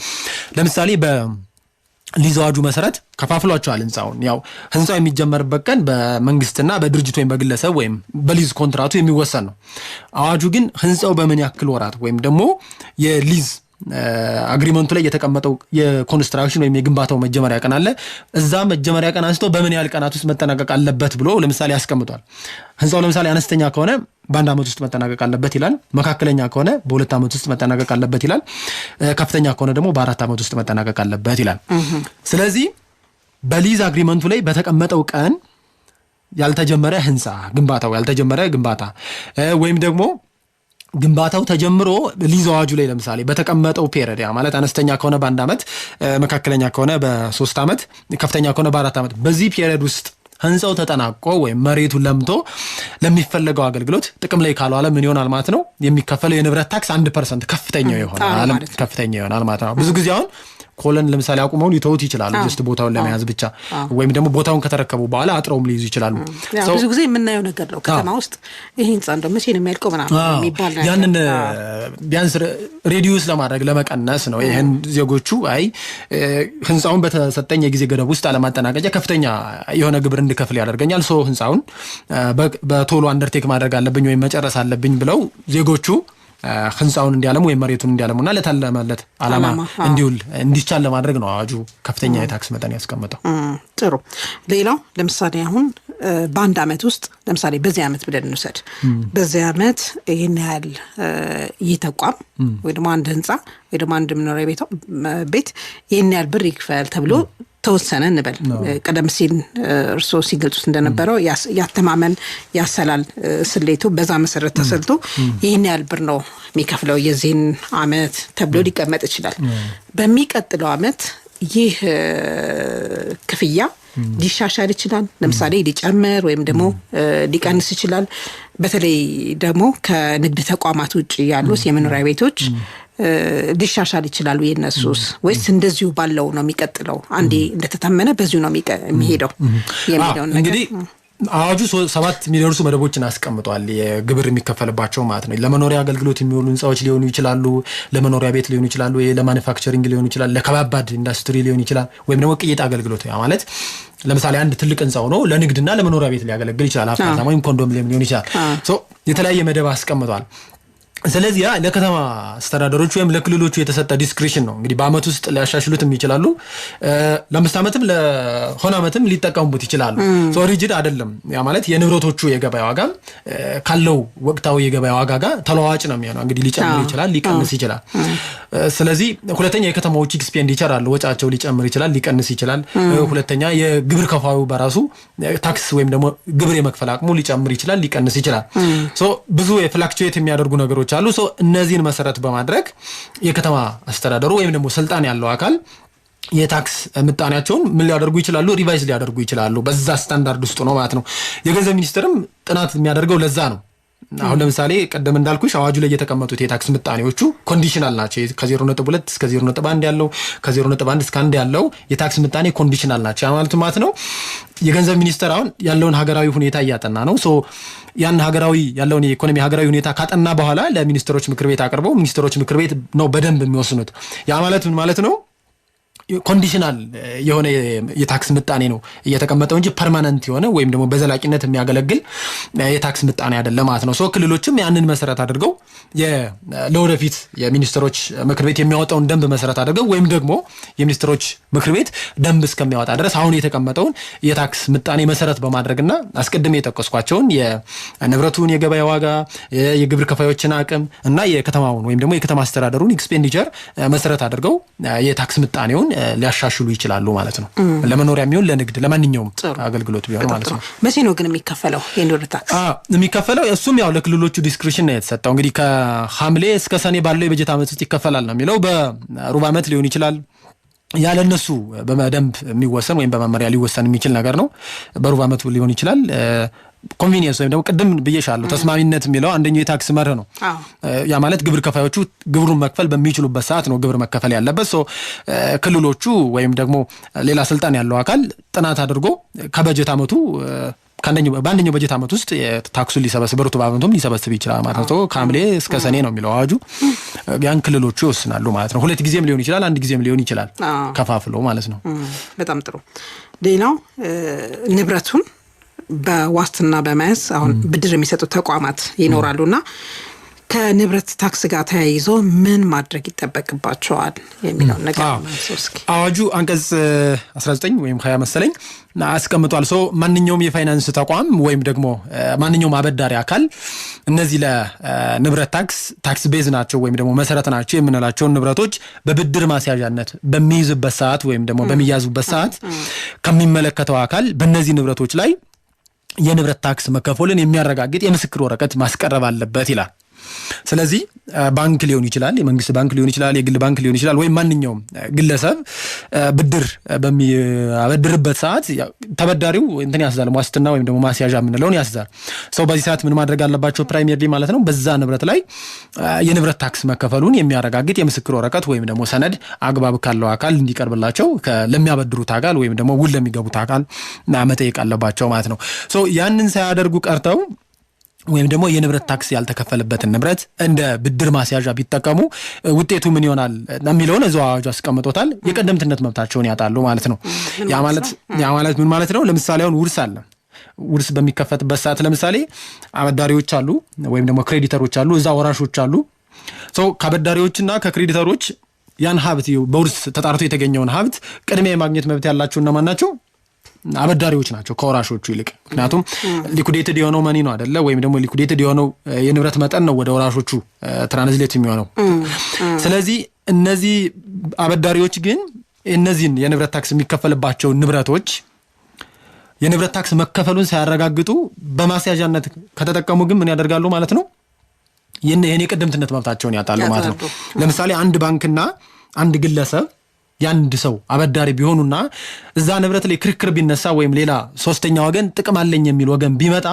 ለምሳሌ በሊዝ አዋጁ መሰረት ከፋፍሏቸዋል ህንፃውን። ያው ህንፃው የሚጀመርበት ቀን በመንግስትና በድርጅት ወይም በግለሰብ ወይም በሊዝ ኮንትራቱ የሚወሰን ነው። አዋጁ ግን ህንፃው በምን ያክል ወራት ወይም ደግሞ የሊዝ አግሪመንቱ ላይ የተቀመጠው የኮንስትራክሽን ወይም የግንባታው መጀመሪያ ቀን አለ። እዛ መጀመሪያ ቀን አንስቶ በምን ያህል ቀናት ውስጥ መጠናቀቅ አለበት ብሎ ለምሳሌ ያስቀምጧል። ህንፃው ለምሳሌ አነስተኛ ከሆነ በአንድ ዓመት ውስጥ መጠናቀቅ አለበት ይላል። መካከለኛ ከሆነ በ2 ዓመት ውስጥ መጠናቀቅ አለበት ይላል። ከፍተኛ ከሆነ ደግሞ በ4 ዓመት ውስጥ መጠናቀቅ አለበት ይላል። ስለዚህ በሊዝ አግሪመንቱ ላይ በተቀመጠው ቀን ያልተጀመረ ህንፃ ግንባታ ወይም ደግሞ ግንባታው ተጀምሮ ሊዝ አዋጁ ላይ ለምሳሌ በተቀመጠው ፔሪድ ያ ማለት አነስተኛ ከሆነ በ1 ዓመት፣ መካከለኛ ከሆነ በ3 ዓመት፣ ከፍተኛ ከሆነ በ4 ዓመት በዚህ ፔሪድ ውስጥ ህንፃው ተጠናቆ ወይም መሬቱ ለምቶ ለሚፈለገው አገልግሎት ጥቅም ላይ ካልዋለ ምን ይሆናል ማለት ነው? የሚከፈለው የንብረት ታክስ 1% ከፍተኛው ይሆናል ማለት ነው። ብዙ ጊዜ አሁን ኮለን ለምሳሌ አቁመው ሊተውት ይችላሉ ጀስት ቦታውን ለመያዝ ብቻ ወይም ደግሞ ቦታውን ከተረከቡ በኋላ አጥረውም ሊይዙ ይችላሉ። ብዙ ጊዜ የምናየው ነገር ነው ከተማ ውስጥ ይሄ ህንጻ እንደው መቼ ነው የሚያልቀው ምናምን የሚባል ነገር ያንን ቢያንስ ሬዲዩስ ለማድረግ ለመቀነስ ነው። ይሄን ዜጎቹ አይ ህንጻውን በተሰጠኝ የጊዜ ገደብ ውስጥ አለማጠናቀቂያ ከፍተኛ የሆነ ግብር እንድከፍል ያደርገኛል ሶ ህንጻውን በቶሎ አንደርቴክ ማድረግ አለብኝ ወይም መጨረስ አለብኝ ብለው ዜጎቹ ህንጻውን እንዲያለሙ ወይ መሬቱን እንዲያለሙና ለታለመለት አላማ እንዲቻል ለማድረግ ነው አዋጁ ከፍተኛ የታክስ መጠን ያስቀመጠው። ጥሩ። ሌላው ለምሳሌ አሁን በአንድ አመት ውስጥ ለምሳሌ በዚህ አመት ብለን እንውሰድ በዚህ አመት ይሄን ያህል ይተቋም ወይ ደግሞ አንድ ህንጻ ወይ ደግሞ አንድ መኖሪያ ቤት ይሄን ያህል ብር ይክፈል ተብሎ ተወሰነ እንበል። ቀደም ሲል እርሶ ሲገልጹት እንደነበረው ያተማመን ያሰላል ስሌቱ በዛ መሰረት ተሰልቶ ይሄን ያህል ብር ነው የሚከፍለው የዚህን አመት ተብሎ ሊቀመጥ ይችላል። በሚቀጥለው አመት ይህ ክፍያ ሊሻሻል ይችላል። ለምሳሌ ሊጨምር ወይም ደግሞ ሊቀንስ ይችላል። በተለይ ደግሞ ከንግድ ተቋማት ውጪ ያሉት የመኖሪያ ቤቶች ሊሻሻል ይችላሉ የነሱስ ወይስ እንደዚሁ ባለው ነው የሚቀጥለው አንዴ እንደተተመነ በዚሁ ነው የሚሄደው የሚለው ነገር እንግዲህ አዋጁ 7 ሚሊዮን መደቦችን አስቀምጧል የግብር የሚከፈልባቸው ማለት ነው። ለመኖሪያ አገልግሎት የሚውሉ ህንጻዎች ሊሆኑ ይችላሉ፣ ለመኖሪያ ቤት ሊሆኑ ይችላሉ፣ ለማኑፋክቸሪንግ ሊሆኑ ይችላል፣ ለከባባድ ኢንዱስትሪ ሊሆን ይችላል ወይም ደግሞ ቅይጥ አገልግሎት ማለት ለምሳሌ አንድ ትልቅ ህንጻው ነው ለንግድና ለመኖሪያ ቤት ሊያገለግል ይችላል አፓርታማ ወይም ኮንዶሚኒየም ሊሆን ይችላል ሶ የተለያየ መደብ አስቀምጧል። ስለዚህ ለከተማ አስተዳደሮች ወይም ለክልሎቹ የተሰጠ ዲስክሪሽን ነው እንግዲህ በአመት ውስጥ ሊያሻሽሉትም ይችላሉ ለአምስት አመትም ለሆነ አመትም ሊጠቀሙት ይችላሉ ሶ ሪጂድ አይደለም ያ ማለት የንብረቶቹ የገበያ ዋጋ ካለው ወቅታዊ የገበያ ዋጋ ጋር ተለዋዋጭ ነው የሚሆነው እንግዲህ ሊጨምር ይችላል ሊቀንስ ይችላል ስለዚህ ሁለተኛ የከተማዎች ኤክስፔንዲቸር አለ ወጫቸው ሊጨምር ይችላል ሊቀንስ ይችላል ሁለተኛ የግብር ከፋዩ በራሱ ታክስ ወይም ደግሞ ግብር የመክፈል አቅሙ ሊጨምር ይችላል ሊቀንስ ይችላል ሶ ብዙ የፍላክቹዌት የሚያደርጉ ነገሮች አሉ ሶ እነዚህን መሰረት በማድረግ የከተማ አስተዳደሩ ወይም ደግሞ ስልጣን ያለው አካል የታክስ ምጣኔያቸውን ምን ሊያደርጉ ይችላሉ ሪቫይዝ ሊያደርጉ ይችላሉ በዛ ስታንዳርድ ውስጥ ነው ማለት ነው። የገንዘብ ሚኒስቴርም ጥናት የሚያደርገው ለዛ ነው። አሁን ለምሳሌ ቀደም እንዳልኩሽ አዋጁ ላይ የተቀመጡት የታክስ ምጣኔዎቹ ኮንዲሽናል ናቸው ከ0.2 እስከ 0.1 ያለው ከ0.1 እስከ 1 ያለው የታክስ ምጣኔ ኮንዲሽናል ናቸው ማለት ነው። የገንዘብ ሚኒስቴር አሁን ያለውን ሀገራዊ ሁኔታ እያጠና ነው ሶ ያን ሀገራዊ ያለውን የኢኮኖሚ ሀገራዊ ሁኔታ ካጠና በኋላ ለሚኒስትሮች ምክር ቤት አቀርበው ሚኒስትሮች ምክር ቤት ነው በደንብ የሚወስኑት። ያ ማለት ምን ማለት ነው ኮንዲሽናል የሆነ የታክስ ምጣኔ ነው እየተቀመጠው እንጂ ፐርማነንት የሆነ ወይም ደግሞ በዘላቂነት የሚያገለግል የታክስ ምጣኔ አይደለም ማለት ነው። ሶ ክልሎችም ያንን መሰረት አድርገው ለወደፊት የሚኒስትሮች ምክር ቤት የሚያወጣውን ደንብ መሰረት አድርገው ወይም ደግሞ የሚኒስትሮች ምክር ቤት ደንብ እስከሚያወጣ ድረስ አሁን የተቀመጠውን የታክስ ምጣኔ መሰረት በማድረግና አስቀድሜ የጠቀስኳቸውን የንብረቱን የገበያ ዋጋ የግብር ከፋዮችን አቅም እና የከተማውን ወይም ደግሞ የከተማ አስተዳደሩን ኤክስፔንዲቸር መሰረት አድርገው የታክስ ምጣኔውን ሊያሻሽሉ ይችላሉ ማለት ነው። ለመኖሪያ የሚሆን ለንግድ ለማንኛውም አገልግሎት ቢሆን ማለት ነው። መቼ ነው ግን የሚከፈለው የንግድ ታክስ? የሚከፈለው እሱም ያው ለክልሎቹ ዲስክሪሽን ነው የተሰጠው እንግዲህ ከሐምሌ እስከ ሰኔ ባለው የበጀት ዓመት ውስጥ ይከፈላል ነው የሚለው። በሩብ ዓመት ሊሆን ይችላል ያለነሱ በደንብ የሚወሰን ወይም በመመሪያ ሊወሰን የሚችል ነገር ነው። በሩብ ዓመት ሊሆን ይችላል። ኮንቬኒየንስ ወይም ደግሞ ቅድም ብዬሻለሁ ተስማሚነት የሚለው አንደኛው የታክስ መርህ ነው። ያ ማለት ግብር ከፋዮቹ ግብሩን መክፈል በሚችሉበት ሰዓት ነው ግብር መከፈል ያለበት ሶ ክልሎቹ ወይም ደግሞ ሌላ ስልጣን ያለው አካል ጥናት አድርጎ ከበጀት ዓመቱ በአንደኛው በጀት ዓመት ውስጥ ታክሱን ሊሰበስብ ሩብ ዓመቱም ሊሰበስብ ይችላል ማለት ነው። ከሐምሌ እስከ ሰኔ ነው የሚለው አዋጁ። ያን ክልሎቹ ይወስናሉ ማለት ነው። ሁለት ጊዜም ሊሆን ይችላል አንድ ጊዜም ሊሆን ይችላል ከፋፍሎ ማለት ነው። በጣም ጥሩ። ሌላው ንብረቱን በዋስትና በመያዝ አሁን ብድር የሚሰጡ ተቋማት ይኖራሉና ከንብረት ታክስ ጋር ተያይዞ ምን ማድረግ ይጠበቅባቸዋል የሚለው ነገር አዋጁ አንቀጽ 19 ወይም 20 መሰለኝ አስቀምጧል። ሶ ማንኛውም የፋይናንስ ተቋም ወይም ደግሞ ማንኛውም አበዳሪ አካል እነዚህ ለንብረት ታክስ ቤዝ ናቸው ወይም ደግሞ መሰረት ናቸው የምንላቸው ንብረቶች በብድር ማስያዣነት በሚይዝበት ሰዓት ወይም ደግሞ በሚያዙበት ሰዓት ከሚመለከተው አካል በእነዚህ ንብረቶች ላይ የንብረት ታክስ መከፈልን የሚያረጋግጥ የምስክር ወረቀት ማስቀረብ አለበት ይላል። ስለዚህ ባንክ ሊሆን ይችላል፣ የመንግስት ባንክ ሊሆን ይችላል፣ የግል ባንክ ሊሆን ይችላል፣ ወይም ማንኛውም ግለሰብ ብድር በሚያበድርበት ሰዓት ተበዳሪው እንትን ያስዛል፣ ዋስትና ወይም ደግሞ ማስያዣ የምንለውን ያስዛል። ሰው በዚህ ሰዓት ምን ማድረግ አለባቸው? ፕራይመሪ ማለት ነው በዛ ንብረት ላይ የንብረት ታክስ መከፈሉን የሚያረጋግጥ የምስክር ወረቀት ወይም ደግሞ ሰነድ አግባብ ካለው አካል እንዲቀርብላቸው ለሚያበድሩት አካል ወይም ደግሞ ውል ለሚገቡት አካል መጠየቅ አለባቸው ማለት ነው። ያንን ሳያደርጉ ቀርተው ወይም ደግሞ የንብረት ታክስ ያልተከፈለበትን ንብረት እንደ ብድር ማስያዣ ቢጠቀሙ ውጤቱ ምን ይሆናል የሚለውን እዛው አዋጁ አስቀምጦታል። የቀደምትነት መብታቸውን ያጣሉ ማለት ነው። ያ ማለት ምን ማለት ነው? ለምሳሌ አሁን ውርስ አለ። ውርስ በሚከፈትበት ሰዓት ለምሳሌ አበዳሪዎች አሉ ወይም ደግሞ ክሬዲተሮች አሉ፣ እዛ ወራሾች አሉ። ከአበዳሪዎችና ከክሬዲተሮች ያን ሀብት በውርስ ተጣርቶ የተገኘውን ሀብት ቅድሚያ የማግኘት መብት ያላቸው እነማን ናቸው? አበዳሪዎች ናቸው ከወራሾቹ ይልቅ። ምክንያቱም ሊኩዴትድ የሆነው መኒ ነው አይደለ? ወይም ደግሞ ሊኩዴትድ የሆነው የንብረት መጠን ነው ወደ ወራሾቹ ትራንስሌት የሚሆነው። ስለዚህ እነዚህ አበዳሪዎች ግን እነዚህን የንብረት ታክስ የሚከፈልባቸው ንብረቶች የንብረት ታክስ መከፈሉን ሳያረጋግጡ በማስያዣነት ከተጠቀሙ ግን ምን ያደርጋሉ ማለት ነው? የኔ ቀደምትነት መብታቸውን ያጣሉ ማለት ነው። ለምሳሌ አንድ ባንክና አንድ ግለሰብ ያንድ ሰው አበዳሪ ቢሆኑና እዛ ንብረት ላይ ክርክር ቢነሳ ወይም ሌላ ሶስተኛ ወገን ጥቅም አለኝ የሚል ወገን ቢመጣ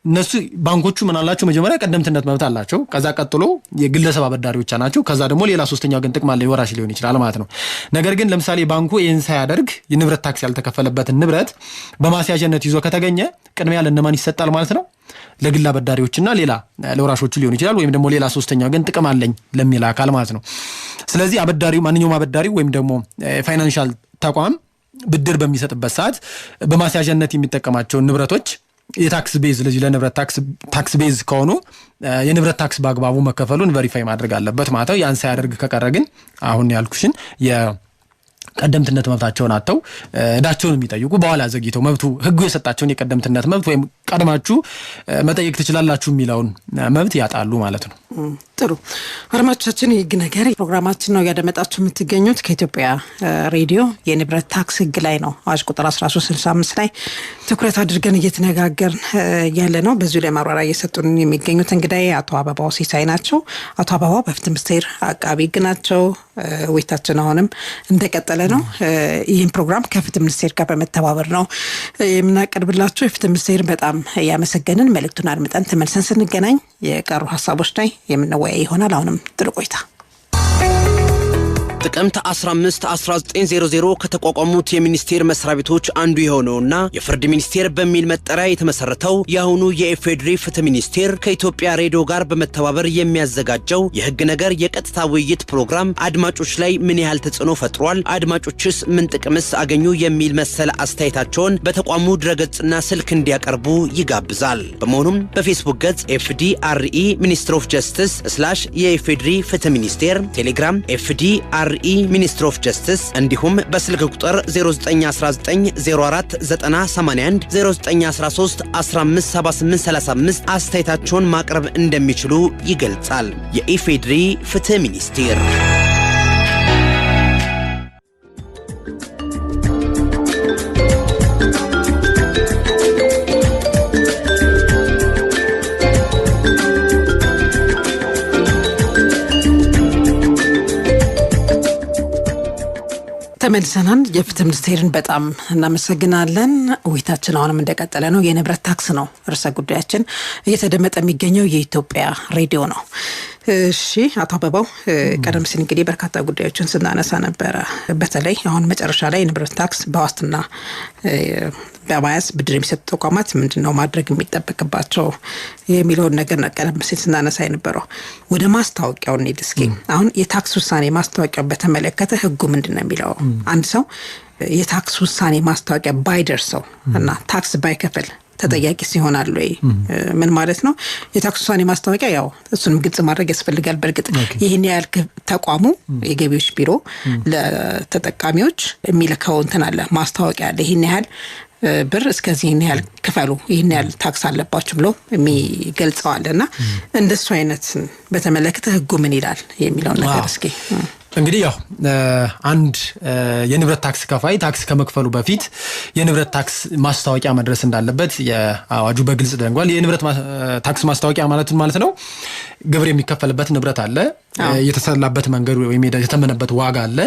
እነሱ ባንኮቹ ምን አላቸው? መጀመሪያ ቀደምትነት መብት አላቸው። ከዛ ቀጥሎ የግለሰብ አበዳሪዎች ናቸው። ከዛ ደግሞ ሌላ ሶስተኛ ወገን ጥቅም አለኝ ወራሽ ሊሆን ይችላል ማለት ነው። ነገር ግን ለምሳሌ ባንኩ ይህን ሳያደርግ የንብረት ታክስ ያልተከፈለበትን ንብረት በማስያዣነት ይዞ ከተገኘ ቅድሚያ ለነማን ይሰጣል ማለት ነው? ለግል አበዳሪዎችና ሌላ ለወራሾቹ ሊሆን ይችላል፣ ወይም ደግሞ ሌላ ሶስተኛ ወገን ጥቅም አለኝ ለሚል አካል ማለት ነው። ስለዚህ አበዳሪው ማንኛውም አበዳሪ ወይም ደግሞ ፋይናንሻል ተቋም ብድር በሚሰጥበት ሰዓት በማስያዣነት የሚጠቀማቸውን ንብረቶች የታክስ ቤዝ ለዚህ ለንብረት ታክስ ቤዝ ከሆኑ የንብረት ታክስ በአግባቡ መከፈሉን ቬሪፋይ ማድረግ አለበት ማለት ነው። ያን ሳያደርግ ከቀረ ግን አሁን ያልኩሽን ቀደምትነት መብታቸውን አጥተው እዳቸውን የሚጠይቁ በኋላ ዘግይተው መብቱ ህጉ የሰጣቸውን የቀደምትነት መብት ወይም ቀድማችሁ መጠየቅ ትችላላችሁ የሚለውን መብት ያጣሉ ማለት ነው። ጥሩ አድማጮቻችን፣ የህግ ነገር ፕሮግራማችን ነው ያደመጣችሁ የምትገኙት ከኢትዮጵያ ሬዲዮ የንብረት ታክስ ህግ ላይ ነው። አዋጅ ቁጥር 1365 ላይ ትኩረት አድርገን እየተነጋገርን ያለ ነው። በዚሁ ላይ ማብራሪያ እየሰጡን የሚገኙት እንግዲህ አቶ አበባው ሲሳይ ናቸው። አቶ አበባው በፍትህ ሚኒስቴር አቃቢ ህግ ናቸው። ውይይታችን አሁንም እንደቀጠለ ነው። ይህን ፕሮግራም ከፍትህ ሚኒስቴር ጋር በመተባበር ነው የምናቀርብላችሁ። የፍትህ ሚኒስቴር በጣም ያመሰገንን። መልእክቱን አድምጠን ተመልሰን ስንገናኝ የቀሩ ሀሳቦች ላይ የምንወያይ ይሆናል። አሁንም ጥሩ ቆይታ። ጥቅምት 15 1900 ከተቋቋሙት የሚኒስቴር መስሪያ ቤቶች አንዱ የሆነውና የፍርድ ሚኒስቴር በሚል መጠሪያ የተመሰረተው የአሁኑ የኢፌዴሪ ፍትህ ሚኒስቴር ከኢትዮጵያ ሬዲዮ ጋር በመተባበር የሚያዘጋጀው የህግ ነገር የቀጥታ ውይይት ፕሮግራም አድማጮች ላይ ምን ያህል ተጽዕኖ ፈጥሯል፣ አድማጮችስ ምን ጥቅምስ አገኙ የሚል መሰል አስተያየታቸውን በተቋሙ ድረገጽና ስልክ እንዲያቀርቡ ይጋብዛል። በመሆኑም በፌስቡክ ገጽ FDRE ሚኒስትር ኦፍ ጀስቲስ /የኢፌዴሪ ፍትህ ሚኒስቴር፣ ቴሌግራም FDRE ሚኒስትር ኦፍ ጀስቲስ እንዲሁም በስልክ ቁጥር 0919049081 0913 157835 አስተያየታቸውን ማቅረብ እንደሚችሉ ይገልጻል። የኢፌዴሪ ፍትህ ሚኒስቴር። ተመልሰናል። የፍትህ ሚኒስቴርን በጣም እናመሰግናለን። ውይይታችን አሁንም እንደቀጠለ ነው። የንብረት ታክስ ነው ርዕሰ ጉዳያችን። እየተደመጠ የሚገኘው የኢትዮጵያ ሬዲዮ ነው። እሺ አቶ አበባው፣ ቀደም ሲል እንግዲህ በርካታ ጉዳዮችን ስናነሳ ነበረ። በተለይ አሁን መጨረሻ ላይ የንብረት ታክስ በዋስትና በማያዝ ብድር የሚሰጡ ተቋማት ምንድነው ማድረግ የሚጠበቅባቸው የሚለውን ነገር ቀደም ሲል ስናነሳ የነበረው። ወደ ማስታወቂያው እንሂድ እስኪ። አሁን የታክስ ውሳኔ ማስታወቂያው በተመለከተ ህጉ ምንድነው የሚለው? አንድ ሰው የታክስ ውሳኔ ማስታወቂያ ባይደርሰው እና ታክስ ባይከፍል ተጠያቂ ሲሆናል ወይ? ምን ማለት ነው? የታክስ ውሳኔ ማስታወቂያ ያው እሱንም ግልጽ ማድረግ ያስፈልጋል። በእርግጥ ይህን ያህል ተቋሙ የገቢዎች ቢሮ ለተጠቃሚዎች የሚልከው እንትን አለ፣ ማስታወቂያ አለ። ይህን ያህል ብር እስከዚህ ያህል ክፈሉ ይሄን ያህል ታክስ አለባችሁ ብሎ የሚገልጸዋልና እንደሱ አይነት በተመለከተ ህጉ ምን ይላል የሚለው ነገር እስኪ እንግዲህ ያው አንድ የንብረት ታክስ ከፋይ ታክስ ከመክፈሉ በፊት የንብረት ታክስ ማስታወቂያ መድረስ እንዳለበት የአዋጁ በግልጽ ደንጓል። የንብረት ታክስ ማስታወቂያ ማለት ነው ግብር የሚከፈልበት ንብረት አለ፣ የተሰላበት መንገድ ወይም የተመነበት ዋጋ አለ፣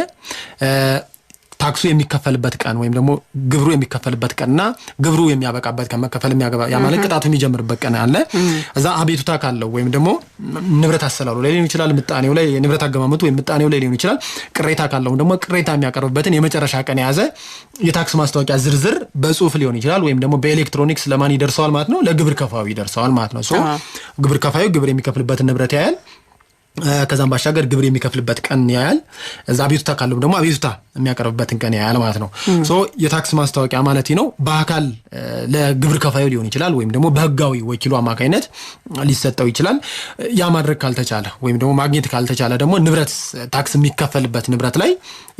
ታክሱ የሚከፈልበት ቀን ወይም ደግሞ ግብሩ የሚከፈልበት ቀንና ግብሩ የሚያበቃበት ከመከፈል ያማለ ቅጣቱ የሚጀምርበት ቀን አለ። እዛ አቤቱታ ካለው ወይም ደግሞ ንብረት አሰላሉ ላይ ሊሆን ይችላል፣ ምጣኔው ላይ የንብረት አገማመጡ ወይም ምጣኔው ላይ ሊሆን ይችላል። ቅሬታ ካለው ደግሞ ቅሬታ የሚያቀርብበትን የመጨረሻ ቀን የያዘ የታክስ ማስታወቂያ ዝርዝር በጽሁፍ ሊሆን ይችላል ወይም ደግሞ በኤሌክትሮኒክስ ለማን ይደርሰዋል ማለት ነው? ለግብር ከፋዩ ይደርሰዋል ማለት ነው። ሶ ግብር ከፋዩ ግብር የሚከፍልበትን ንብረት ያያል። ከዛም ባሻገር ግብር የሚከፍልበት ቀን ያያል። እዛ አቤቱታ ካለው ደግሞ አቤቱታ የሚያቀርብበትን ቀን ያያል ማለት ነው። ሶ የታክስ ማስታወቂያ ማለት ነው በአካል ለግብር ከፋዩ ሊሆን ይችላል ወይም ደግሞ በህጋዊ ወኪሉ አማካይነት ሊሰጠው ይችላል። ያ ማድረግ ካልተቻለ ወይም ደግሞ ማግኘት ካልተቻለ ደግሞ ንብረት ታክስ የሚከፈልበት ንብረት ላይ